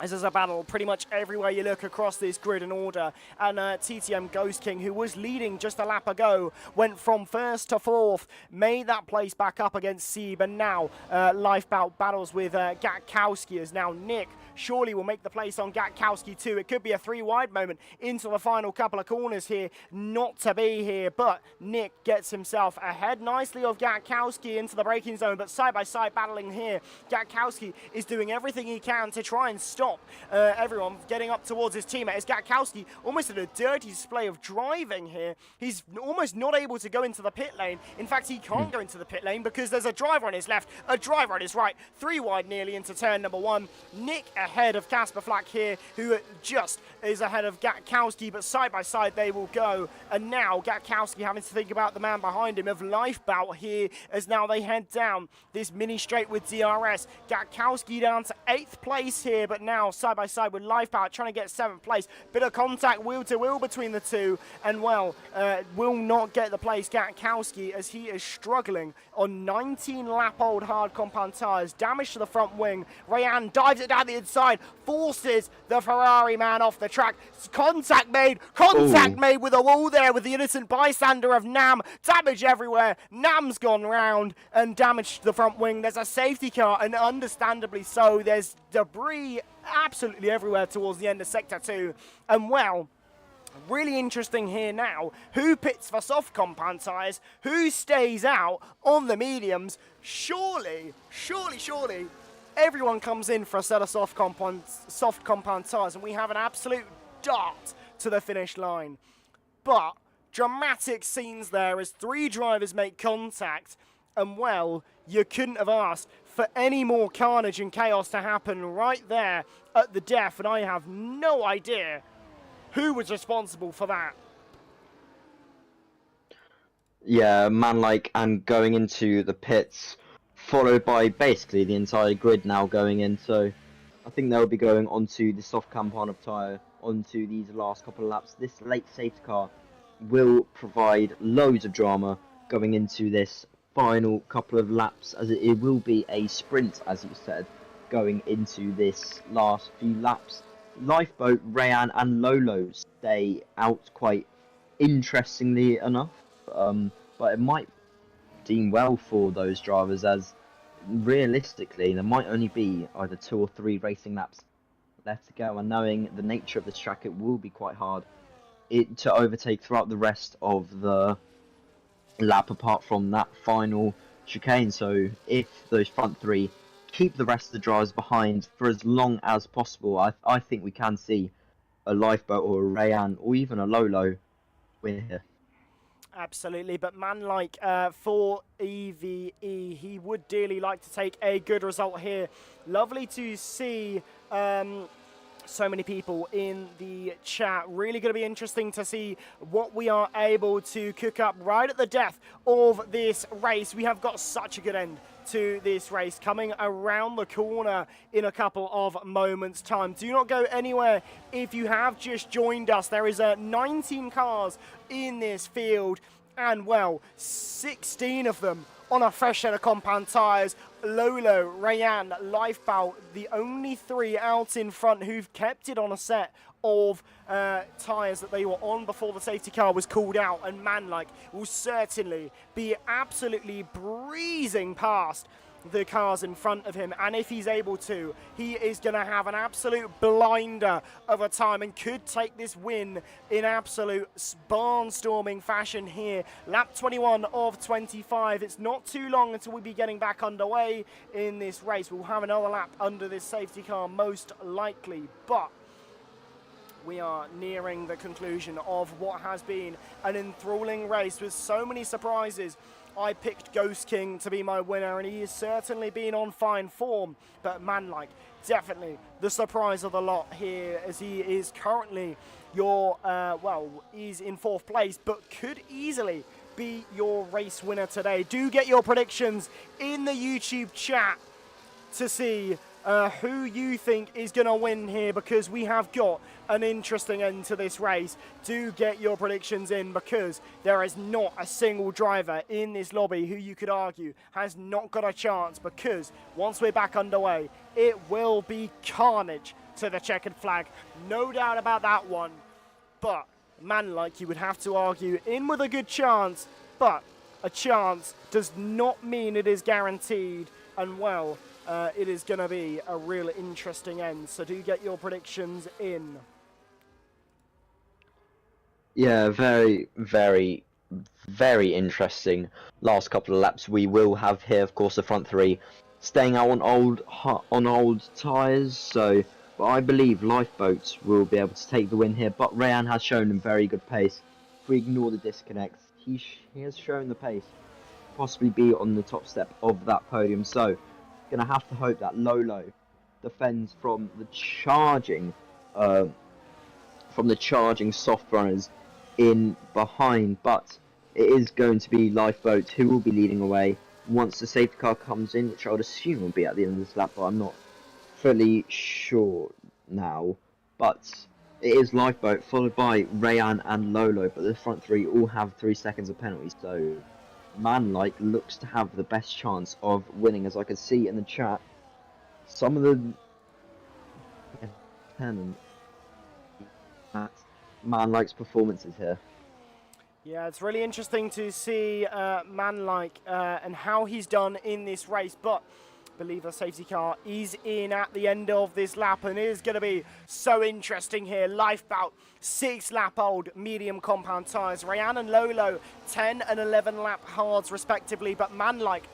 As there's a battle pretty much everywhere you look across this grid and order. And TTM Ghost King, who was leading just a lap ago, went from 1st to 4th, made that place back up against Sieb, and now Lifebout battles with Gatkowski, as now Nick surely will make the place on Gatkowski too. It could be a 3 wide moment into the final couple of corners here. Not to be here, but Nick gets himself ahead nicely of Gatkowski into the braking zone, but side by side battling here. Gatkowski is doing everything he can to try and stop everyone getting up towards his teammate. As Gatkowski almost in a dirty display of driving here. He's almost not able to go into the pit lane. In fact, he can't go into the pit lane because there's a driver on his left, a driver on his right. 3 wide nearly into turn number 1. Nick ahead of Casper Flack here, who just is ahead of Gatkowski, but side by side they will go. And now Gatkowski having to think about the man behind him of Lifebout here, as now they head down this mini straight with DRS. Gatkowski down to 8th place here, but now side by side with Lifebout trying to get 7th place. Bit of contact wheel to wheel between the two, and well, will not get the place. Gatkowski, as he is struggling on 19 lap old hard compound tyres. Damage to the front wing. Rayan dives it down the inside, forces the Ferrari man off the track. Contact made with a wall there with the innocent bystander of Nam. Damage everywhere. Nam's gone round and damaged the front wing. There's a safety car, and understandably so. There's debris absolutely everywhere towards the end of Sector 2. And well, really interesting here now. Who pits for soft compound tyres? Who stays out on the mediums? Surely, everyone comes in for a set of soft compound tyres, and we have an absolute dart to the finish line. But dramatic scenes there as 3 drivers make contact, and well, you couldn't have asked for any more carnage and chaos to happen right there at the death, and I have no idea who was responsible for that. Yeah, Manlike and going into the pits, followed by basically the entire grid now going in. So I think they'll be going onto the soft compound of tyre onto these last couple of laps. This late safety car will provide loads of drama going into this final couple of laps, as it will be a sprint, as you said, going into this last few laps. Lifeboat, Rayan and Lolo stay out quite interestingly enough, but it might deem well for those drivers, as realistically there might only be either 2 or 3 racing laps left to go, and knowing the nature of this track, it will be quite hard to overtake throughout the rest of the lap apart from that final chicane. So if those front 3 keep the rest of the drivers behind for as long as possible, I think we can see a Lifeboat or a Rayan or even a Lolo win here. Absolutely, but Manlike for EVE, he would dearly like to take a good result here. Lovely to see so many people in the chat. Really going to be interesting to see what we are able to cook up right at the death of this race. We have got such a good end to this race coming around the corner in a couple of moments time. Do not go anywhere if you have just joined us. There is 19 cars in this field, and well, 16 of them on a fresh set of compound tyres. Lolo, Rayan, Lifeboat, the only 3 out in front who've kept it on a set of tyres that they were on before the safety car was called out, and Manlike will certainly be absolutely breezing past the cars in front of him, and if he's able to, he is going to have an absolute blinder of a time and could take this win in absolute barnstorming fashion here. Lap 21 of 25. It's not too long until we'll be getting back underway in this race. We'll have another lap under this safety car most likely, but we are nearing the conclusion of what has been an enthralling race with so many surprises. I picked Ghost King to be my winner, and he has certainly been on fine form, but Manlike, definitely the surprise of the lot here, as he is currently your, he's in 4th place, but could easily be your race winner today. Do get your predictions in the YouTube chat to see who you think is going to win here, because we have got an interesting end to this race. Do get your predictions in, because there is not a single driver in this lobby who you could argue has not got a chance, because once we're back underway, it will be carnage to the checkered flag. No doubt about that one. But Manlike, you would have to argue, in with a good chance, but a chance does not mean it is guaranteed, and well, it is going to be a real interesting end, so do get your predictions in. Yeah, very, very, very interesting last couple of laps we will have here. Of course, the front 3 staying out on old tyres, so but I believe Lifeboats will be able to take the win here. But Rayan has shown a very good pace. If we ignore the disconnects, he has shown the pace, possibly be on the top step of that podium. So gonna have to hope that Lolo defends from the charging soft runners in behind, but it is going to be Lifeboat who will be leading away once the safety car comes in, which I would assume will be at the end of this lap, but I'm not fully sure now. But it is Lifeboat followed by Rayan and Lolo, but the front 3 all have 3 seconds of penalties, so Manlike looks to have the best chance of winning. As I can see in the chat, some of the Manlike's performances here. Yeah, it's really interesting to see Manlike and how he's done in this race, but believe the safety car is in at the end of this lap, and it is going to be so interesting here. Lifeboat, 6-lap-old medium compound tyres. Rayan and Lolo, 10 and 11-lap hards respectively, but Manlike,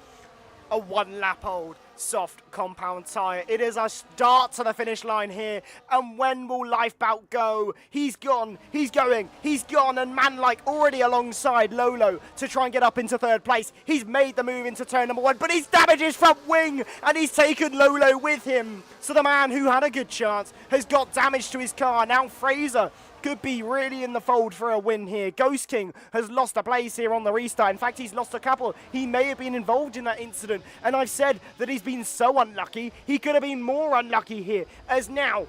a 1-lap-old soft compound tyre. It is a start to the finish line here, and when will Lifebout go? He's gone, he's going, he's gone, and Manlike already alongside Lolo to try and get up into 3rd place. He's made the move into turn number 1, but he's damaged his front wing, and he's taken Lolo with him. So the man who had a good chance has got damage to his car. Now Fraser could be really in the fold for a win here. Ghost King has lost a place here on the restart. In fact, he's lost a couple. He may have been involved in that incident, and I've said that he's been so unlucky. He could have been more unlucky here, as now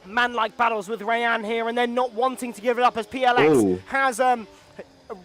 Manlike battles with Rayan here, and then not wanting to give it up as PLX has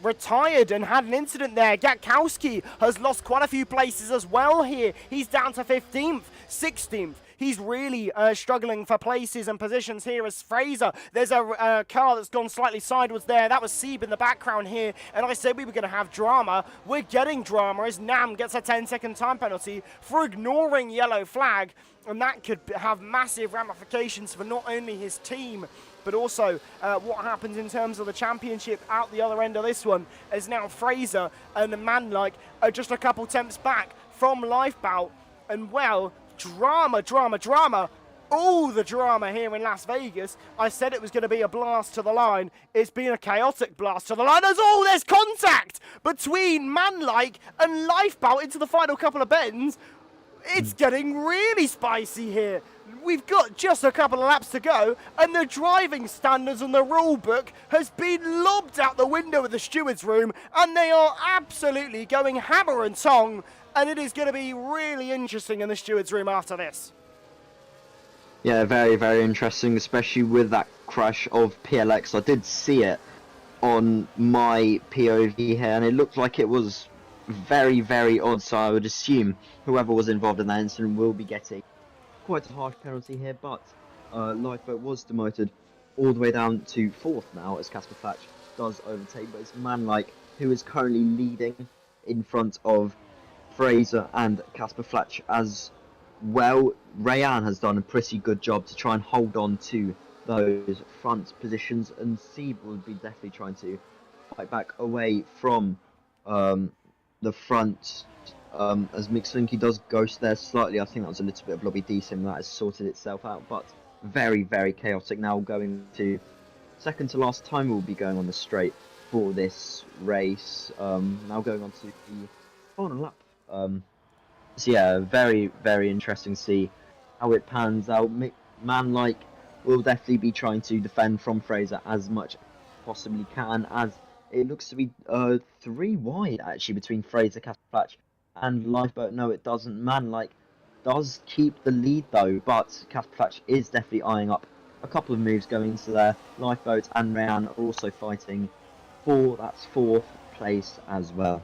retired and had an incident there. Gatkowski has lost quite a few places as well here. He's down to 15th, 16th. He's really struggling for places and positions here as Fraser. There's a car that's gone slightly sideways there. That was Sieb in the background here. And I said we were going to have drama. We're getting drama as Nam gets a 10-second time penalty for ignoring yellow flag. And that could have massive ramifications for not only his team, but also what happens in terms of the championship out the other end of this one, as now Fraser and Manlike are just a couple tenths back from Lifebout. And well, drama, drama, drama. All the drama here in Las Vegas. I said it was going to be a blast to the line. It's been a chaotic blast to the line. There's contact between Manlike and Lifebout into the final couple of bends. It's getting really spicy here. We've got just a couple of laps to go, and the driving standards and the rule book has been lobbed out the window of the stewards' room, and they are absolutely going hammer and tong, and it is going to be really interesting in the stewards' room after this. Yeah, very, very interesting, especially with that crash of PLX. I did see it on my POV here, and it looked like it was very, very odd, so I would assume whoever was involved in that incident will be getting quite a harsh penalty here, but Lifeboat was demoted all the way down to 4th now, as Casper Thatch does overtake, but it's Manlike who is currently leading in front of Fraser and Casper Flatch as well. Rayan has done a pretty good job to try and hold on to those front positions, and Sieb will be definitely trying to fight back away from the front, as McSlinky does ghost there slightly. I think that was a little bit of lobby desim that has sorted itself out, but very, very chaotic now. Going to second to last time we'll be going on the straight for this race. Now going on to the final lap. So yeah, very, very interesting to see how it pans out. Manlike will definitely be trying to defend from Fraser as much as possibly can, as it looks to be 3 wide actually between Fraser, Casper Flatch and Lifeboat. No, it doesn't. Manlike does keep the lead though, but Casper Flatch is definitely eyeing up a couple of moves going into there. Lifeboat and Rayan are also fighting for that 4th place as well.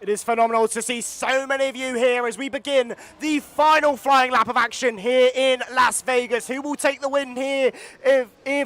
It is phenomenal to see so many of you here as we begin the final flying lap of action here in Las Vegas. Who will take the win here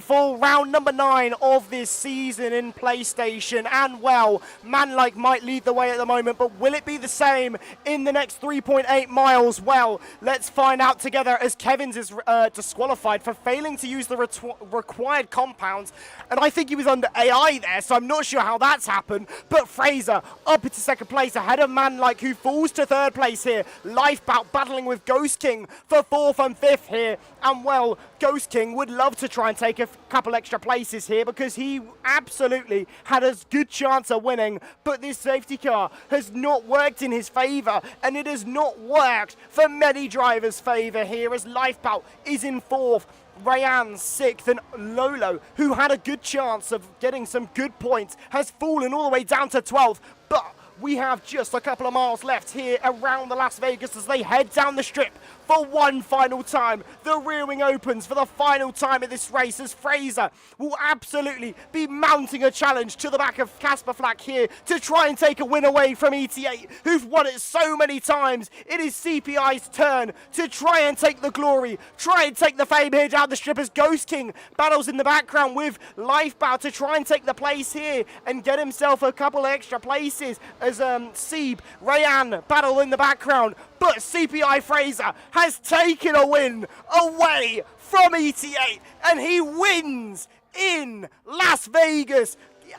for round number 9 of this season in PlayStation? And well, Manlike might lead the way at the moment, but will it be the same in the next 3.8 miles? Well, let's find out together, as Kevin's is disqualified for failing to use the required compounds. And I think he was under AI there, so I'm not sure how that's happened. But Fraser up into 2nd place, ahead of Manlike, who falls to 3rd place here. Lifebout battling with Ghost King for 4th and 5th here. And well, Ghost King would love to try and take a couple extra places here, because he absolutely had a good chance of winning, but this safety car has not worked in his favour, and it has not worked for many drivers' favour here, as Lifebout is in 4th. Rayan 6th, and Lolo, who had a good chance of getting some good points, has fallen all the way down to 12th. But we have just a couple of miles left here around the Las Vegas as they head down the strip for one final time. The rear wing opens for the final time in this race, as Fraser will absolutely be mounting a challenge to the back of Casper Flack here to try and take a win away from ET8, who've won it so many times. It is CPI's turn to try and take the glory, try and take the fame here down the strip, as Ghost King battles in the background with Lifebout to try and take the place here and get himself a couple of extra places, as Sieb, Rayan battle in the background. but CPI Fraser has taken a win away from ET8, and he wins in Las Vegas.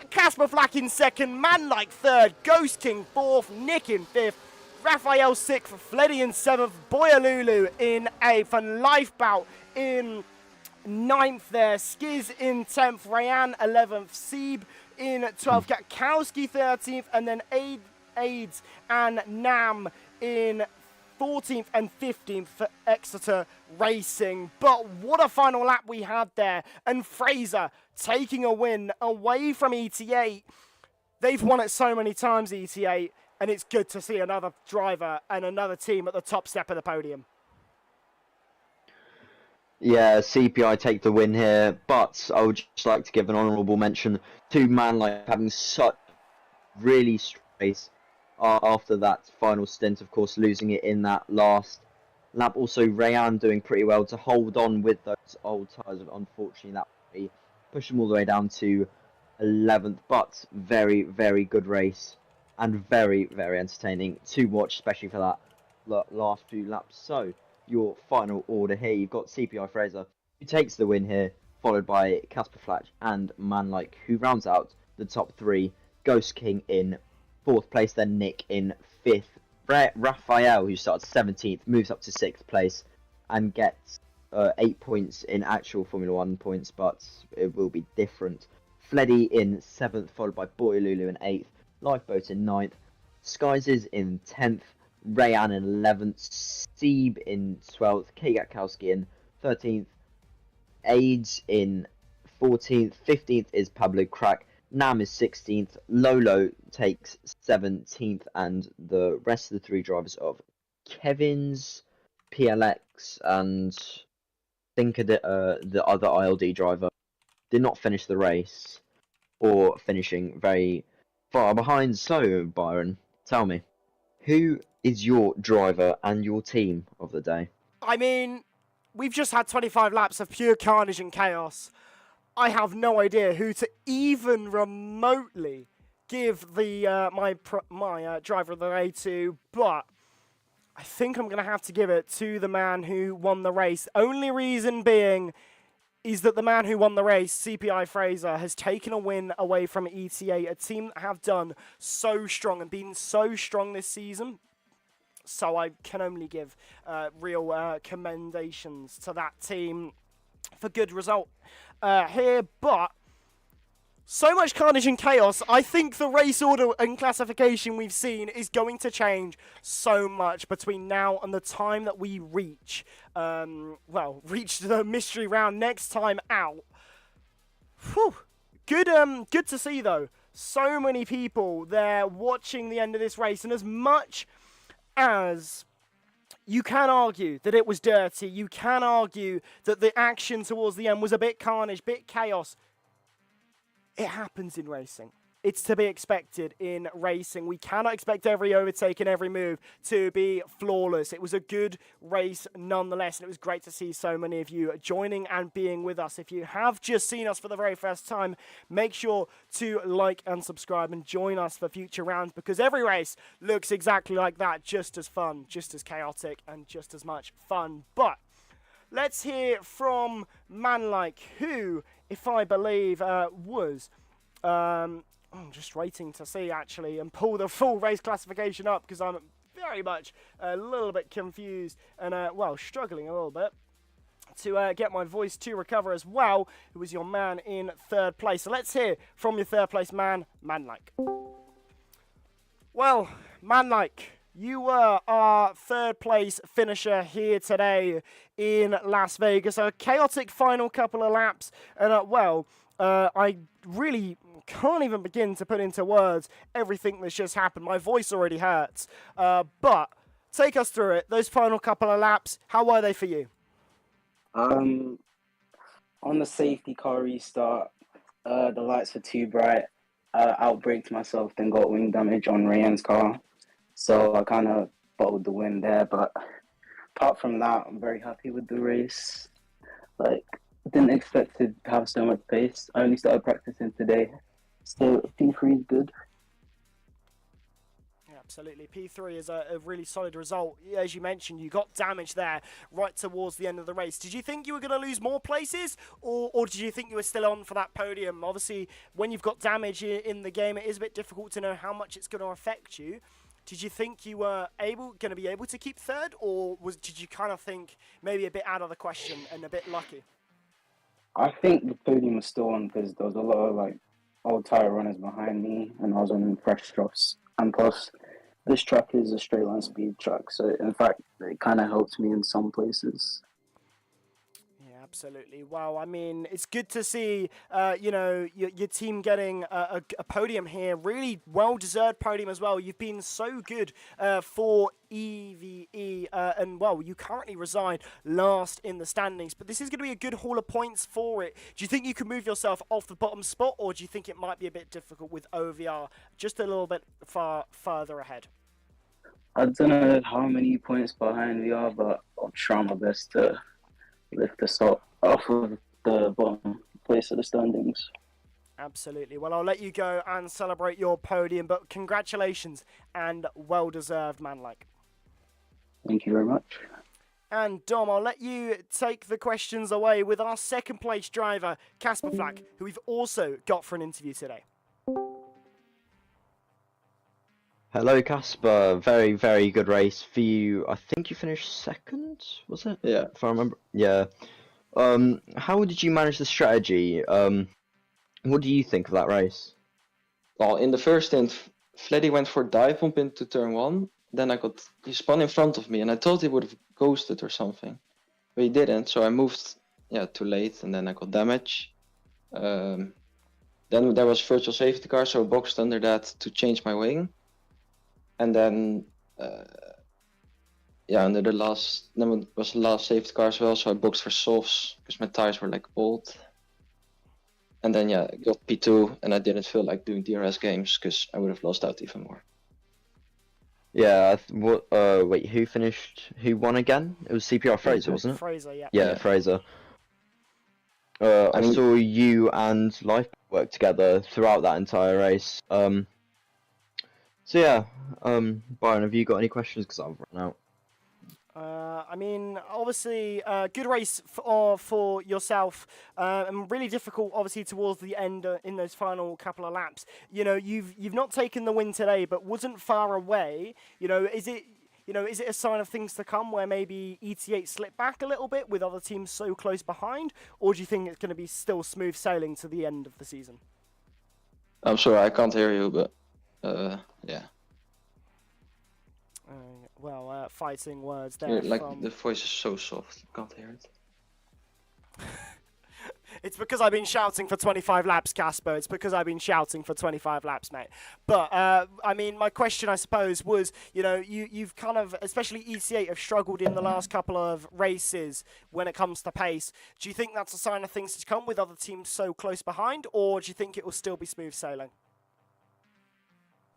Casper Flack in second, Manlike third, Ghost King fourth, Nick in fifth, Raphael sixth, Fleddy in seventh, Boyalulu in eighth, and Lifebout in ninth there, Skiz in 10th, Rayan 11th, Seeb in 12th, Gatkowski 13th, and then AIDS and Nam in 14th and 15th for Exeter Racing. But what a final lap we had there, and Fraser taking a win away from ET8. They've won it so many times, ET8, and it's good to see another driver and another team at the top step of the podium. Yeah, CPI take the win here, but I would just like to give an honourable mention to Manlike having such really strong race after that final stint, of course, losing it in that last lap. Also, Rayan doing pretty well to hold on with those old tyres. Unfortunately, that would push them all the way down to 11th, but very, very good race and very, very entertaining to watch, especially for that last few laps. So, your final order here, you've got CPI Fraser, who takes the win here, followed by Casper Flatch and Manlike, who rounds out the top three. Ghost King in 4th place, then Nick in 5th. Raphael, who starts 17th, moves up to 6th place and gets 8 points in actual Formula 1 points, but it will be different. Fleddy in 7th, followed by Boyalulu in 8th. Lifeboat in 9th. Skies is in 10th. Rayan in 11th, Seeb in 12th, Gatkowski in 13th, AIDS in 14th, 15th is Pablo Crack, Nam is 16th, Lolo takes 17th, and the rest of the three drivers of Kevin's, PLX, and I think the other ILD driver did not finish the race, or finishing very far behind. So, Byron, tell me, who is your driver and your team of the day? I mean, we've just had 25 laps of pure carnage and chaos. I have no idea who to even remotely give the my driver of the day to, but I think I'm going to have to give it to the man who won the race. Only reason being is that the man who won the race, CPI Fraser, has taken a win away from ETA, a team that have done so strong and been so strong this season. So I can only give real commendations to that team for good result here. But so much carnage and chaos. I think the race order and classification we've seen is going to change so much between now and the time that we reach the mystery round next time out. Whew. Good to see though. So many people there watching the end of this race, and as much as you can argue that it was dirty, you can argue that the action towards the end was a bit carnage, bit chaos. It happens in racing. It's to be expected in racing. We cannot expect every overtake and every move to be flawless. It was a good race nonetheless, and it was great to see so many of you joining and being with us. If you have just seen us for the very first time, make sure to like and subscribe and join us for future rounds, because every race looks exactly like that, just as fun, just as chaotic, and just as much fun. But let's hear from Manlike, who, if I believe, was... I'm just waiting to see, actually, and pull the full race classification up, because I'm very much a little bit confused and, struggling a little bit to get my voice to recover as well. Who was your man in 3rd place? So let's hear from your 3rd place man, Manlike. Well, Manlike, you were our 3rd place finisher here today in Las Vegas. A chaotic final couple of laps, and I really can't even begin to put into words everything that's just happened. My voice already hurts. But take us through it. Those final couple of laps, how were they for you? On the safety car restart, the lights were too bright. Outbraked myself, then got wing damage on Rayan's car. So I kind of bottled the win there. But apart from that, I'm very happy with the race. Didn't expect to have so much pace. I only started practicing today. So P3 is good. Yeah, Absolutely. P3 is a really solid result. As you mentioned, you got damage there right towards the end of the race. Did you think you were going to lose more places, or did you think you were still on for that podium? Obviously, when you've got damage in the game, it is a bit difficult to know how much it's going to affect you. Did you think you were going to be able to keep third, or did you kind of think maybe a bit out of the question and a bit lucky? I think the podium was still on because there was a lot of like old tire runners behind me, and I was on fresh troughs. And plus, this track is a straight line speed track, so in fact, it kind of helped me in some places. Yeah, absolutely. Wow, I mean, it's good to see, your team getting a podium here. Really well-deserved podium as well. You've been so good for EVE, and, well, you currently reside last in the standings, but this is going to be a good haul of points for it. Do you think you can move yourself off the bottom spot, or do you think it might be a bit difficult with OVR just a little bit further ahead? I don't know how many points behind we are, but I'll try my best to lift us up off of the bottom place of the standings. Absolutely. Well, I'll let you go and celebrate your podium, but congratulations and well-deserved, man-like. Thank you very much. And Dom, I'll let you take the questions away with our second place driver, Casper Flack, who we've also got for an interview today. Hello, Casper. Very, very good race for you. I think you finished second, was it? Yeah. If I remember. Yeah. How did you manage the strategy? What do you think of that race? Well, in the first stint, Fleddy went for dive bomb into turn 1. Then he spun in front of me, and I thought he would have ghosted or something, but he didn't. So I moved, too late, and then I got damage. Then there was virtual safety car, so I boxed under that to change my wing, and then under then was the last safety car as well. So I boxed for softs because my tires were like old. And then I got P2, and I didn't feel like doing DRS games because I would have lost out even more. Yeah. Wait, who finished? Who won again? It was CPR Fraser, wasn't it? Fraser, yeah. Yeah, Fraser. I saw you and Life work together throughout that entire race. Byron, have you got any questions? Because I've run out. I mean, obviously, good race for yourself, and really difficult, obviously, towards the end in those final couple of laps. You know, you've not taken the win today, but wasn't far away. Is it a sign of things to come where maybe ET8 slip back a little bit with other teams so close behind, or do you think it's going to be still smooth sailing to the end of the season? I'm sorry, I can't hear you, but yeah. Fighting words there. The voice is so soft, I can't hear it. It's because I've been shouting for 25 laps, Casper. It's because I've been shouting for 25 laps, mate. But, I mean, my question, I suppose, was, you've kind of, especially EC8, have struggled in the last couple of races when it comes to pace. Do you think that's a sign of things to come with other teams so close behind, or do you think it will still be smooth sailing?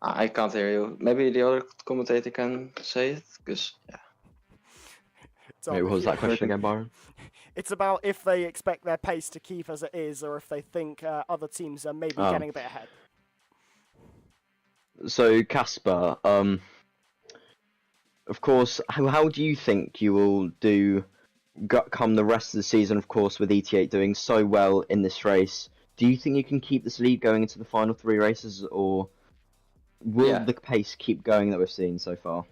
I can't hear you. Maybe the other commentator can say it, because, Wait, what was that question again, Byron? It's about if they expect their pace to keep as it is, or if they think other teams are maybe getting a bit ahead. So, Casper, of course, how do you think you will do come the rest of the season, of course, with ET8 doing so well in this race? Do you think you can keep this lead going into the final 3 races, or will the pace keep going that we've seen so far?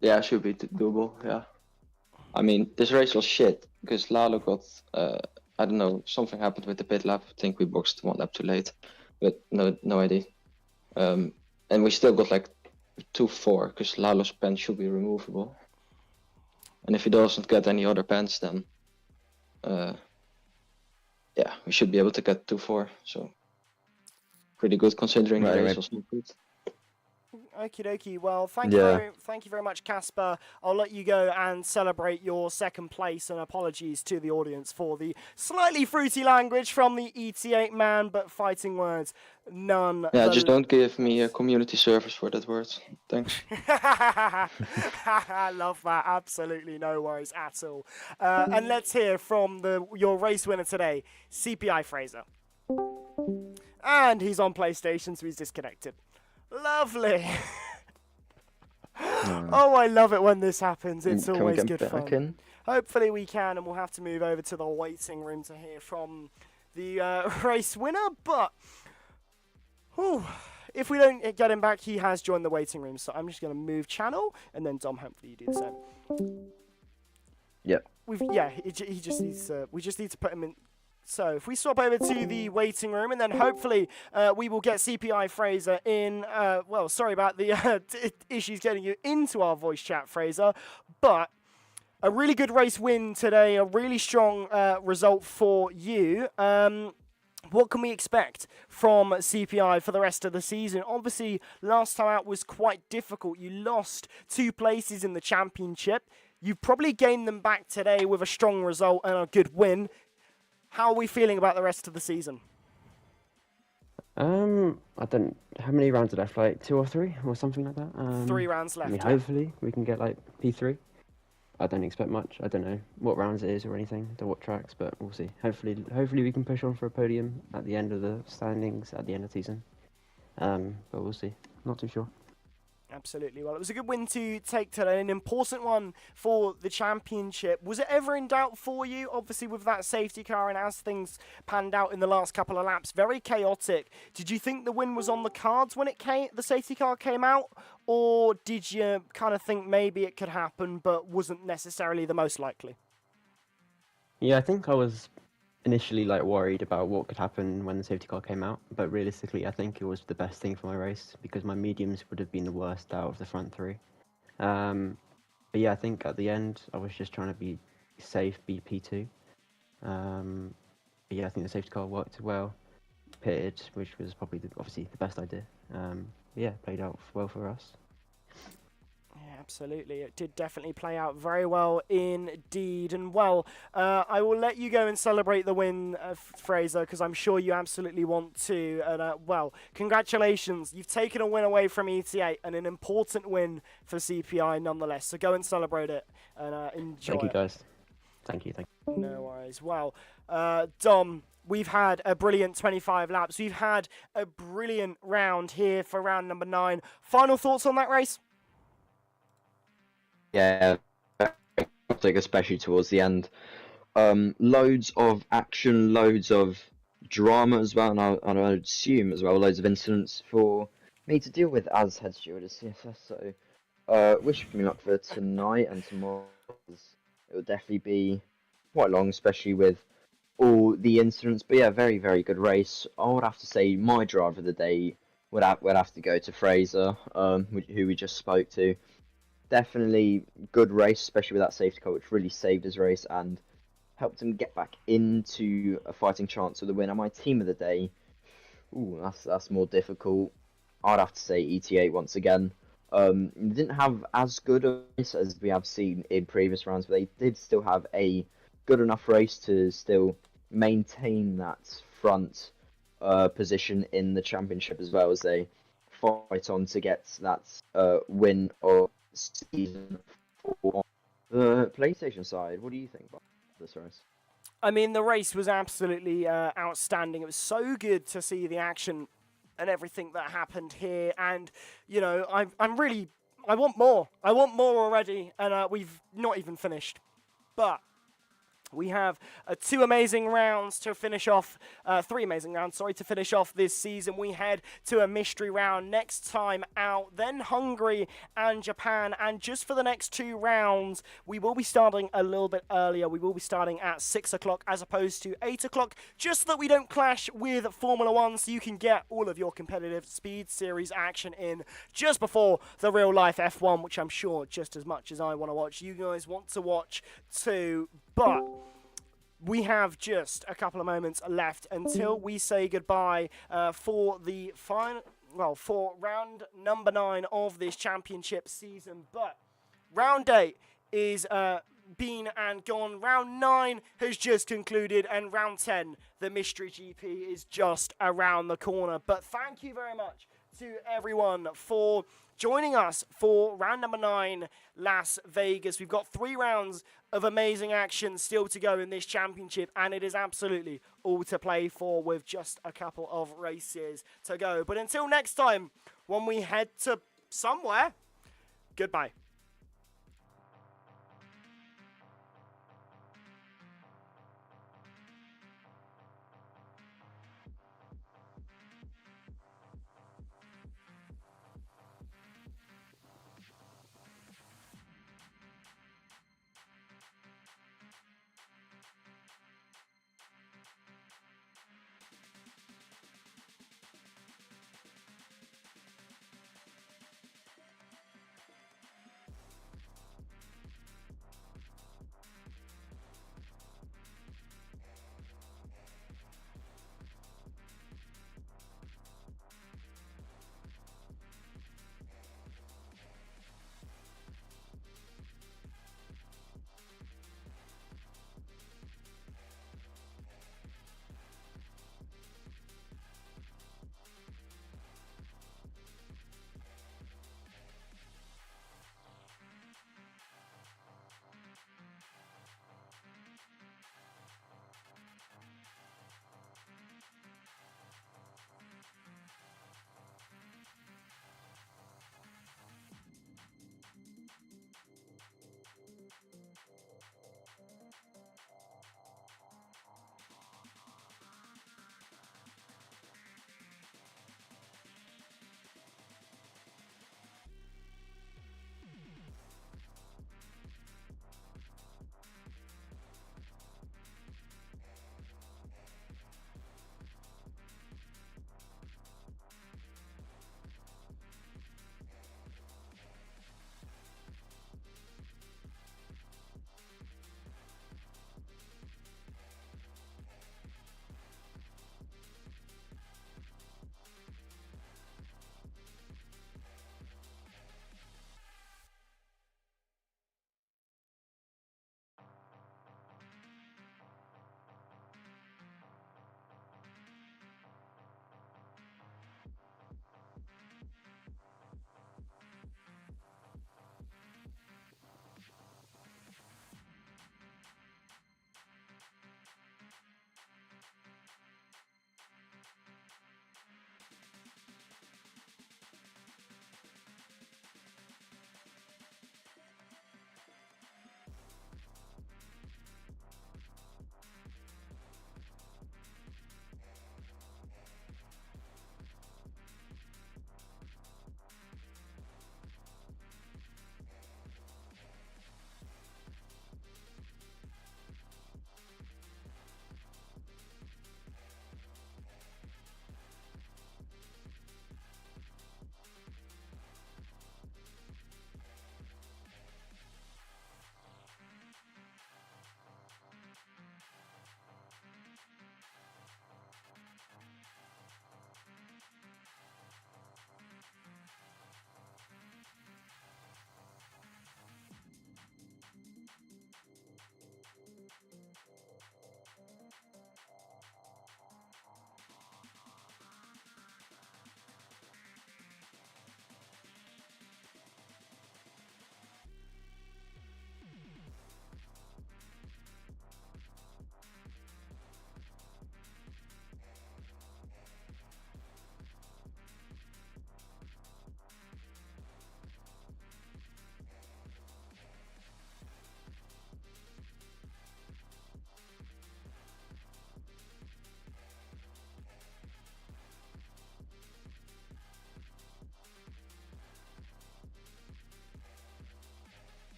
Yeah, it should be doable, yeah. I mean, this race was shit, because Lalo got, I don't know, something happened with the pit lap. I think we boxed 1 lap too late, but no idea. And we still got like 2-4, because Lalo's pen should be removable. And if he doesn't get any other pens, then we should be able to get 2-4. So pretty good considering the race was not good. Okie dokie. Well, thank you very much, Casper. I'll let you go and celebrate your second place, and apologies to the audience for the slightly fruity language from the ET8 man, but fighting words, none. Yeah, just don't give me a community service for that word. Thanks. I love that. Absolutely no worries at all. And let's hear from your race winner today, CPI Fraser. And he's on PlayStation, so he's disconnected. Lovely. Oh, I love it when this happens. It's Can we always get good back fun. in? Hopefully we can, and we'll have to move over to the waiting room to hear from the race winner. But whew, if we don't get him back, he has joined the waiting room. So I'm just going to move channel, and then Dom, hopefully you do the same. Yep. He just needs. We just need to put him in. So if we swap over to the waiting room, and then hopefully we will get CPI Fraser in. Well, sorry about the issues getting you into our voice chat, Fraser, but a really good race win today, a really strong result for you. What can we expect from CPI for the rest of the season? Obviously, last time out was quite difficult. You lost 2 places in the championship. You've probably gained them back today with a strong result and a good win. How are we feeling about the rest of the season? I don't. How many rounds are left? Like 2 or 3 or something like that. 3 rounds I left. mean, Yeah. hopefully we can get like P3. I don't expect much. I don't know what rounds it is or anything, or what tracks, but we'll see. Hopefully we can push on for a podium at the end of the standings at the end of the season. But we'll see. Not too sure. Absolutely. Well, it was a good win to take today, an important one for the championship. Was it ever in doubt for you? Obviously, with that safety car and as things panned out in the last couple of laps, very chaotic. Did you think the win was on the cards when the safety car came out, or did you kind of think maybe it could happen, but wasn't necessarily the most likely? Yeah, I think I was initially like worried about what could happen when the safety car came out, but realistically, I think it was the best thing for my race because my mediums would have been the worst out of the front 3. But yeah, I think at the end I was just trying to be safe, be P2. But yeah, I think the safety car worked well, pitted, which was probably obviously the best idea. Yeah, played out well for us. Yeah, absolutely. It did definitely play out very well indeed. And well, I will let you go and celebrate the win, Fraser, because I'm sure you absolutely want to. And well, congratulations. You've taken a win away from ETA and an important win for CPI nonetheless. So go and celebrate it and enjoy Thank you, it. guys. Thank you. No worries. Well, Dom, we've had a brilliant 25 laps. We've had a brilliant round here for round number 9. Final thoughts on that race? Yeah, especially towards the end. Loads of action, loads of drama as well, and I would assume as well loads of incidents for me to deal with as head steward of CSS. So, wish me luck for tonight and tomorrow. It will definitely be quite long, especially with all the incidents. But yeah, very, very good race. I would have to say my driver of the day would have to go to Fraser, who we just spoke to. Definitely good race, especially with that safety car, which really saved his race and helped him get back into a fighting chance of the win. And my team of the day, ooh, that's more difficult. I'd have to say ETA once again. Didn't have as good a race as we have seen in previous rounds, but they did still have a good enough race to still maintain that front position in the championship as well as they fight on to get that win of season for the PlayStation side. What do you think about this race? I mean, the race was absolutely outstanding. It was so good to see the action and everything that happened here. And, you know, I want more. I want more already. And we've not even finished. But we have 2 amazing rounds to finish off, 3 amazing rounds, sorry, to finish off this season. We head to a mystery round next time out, then Hungary and Japan. And just for the next 2 rounds, we will be starting a little bit earlier. We will be starting at 6 o'clock as opposed to 8 o'clock, just so that we don't clash with Formula 1, so you can get all of your competitive Speed Series action in just before the real-life F1, which I'm sure just as much as I want to watch, you guys want to watch too. But we have just a couple of moments left until we say goodbye for the final, well, for round number 9 of this championship season. But round 8 is been and gone. Round 9 has just concluded, and round 10, the Mystery GP, is just around the corner. But thank you very much to everyone for joining us for round number 9, Las Vegas. We've got 3 rounds of amazing action still to go in this championship, and it is absolutely all to play for with just a couple of races to go. But until next time, when we head to somewhere, Goodbye.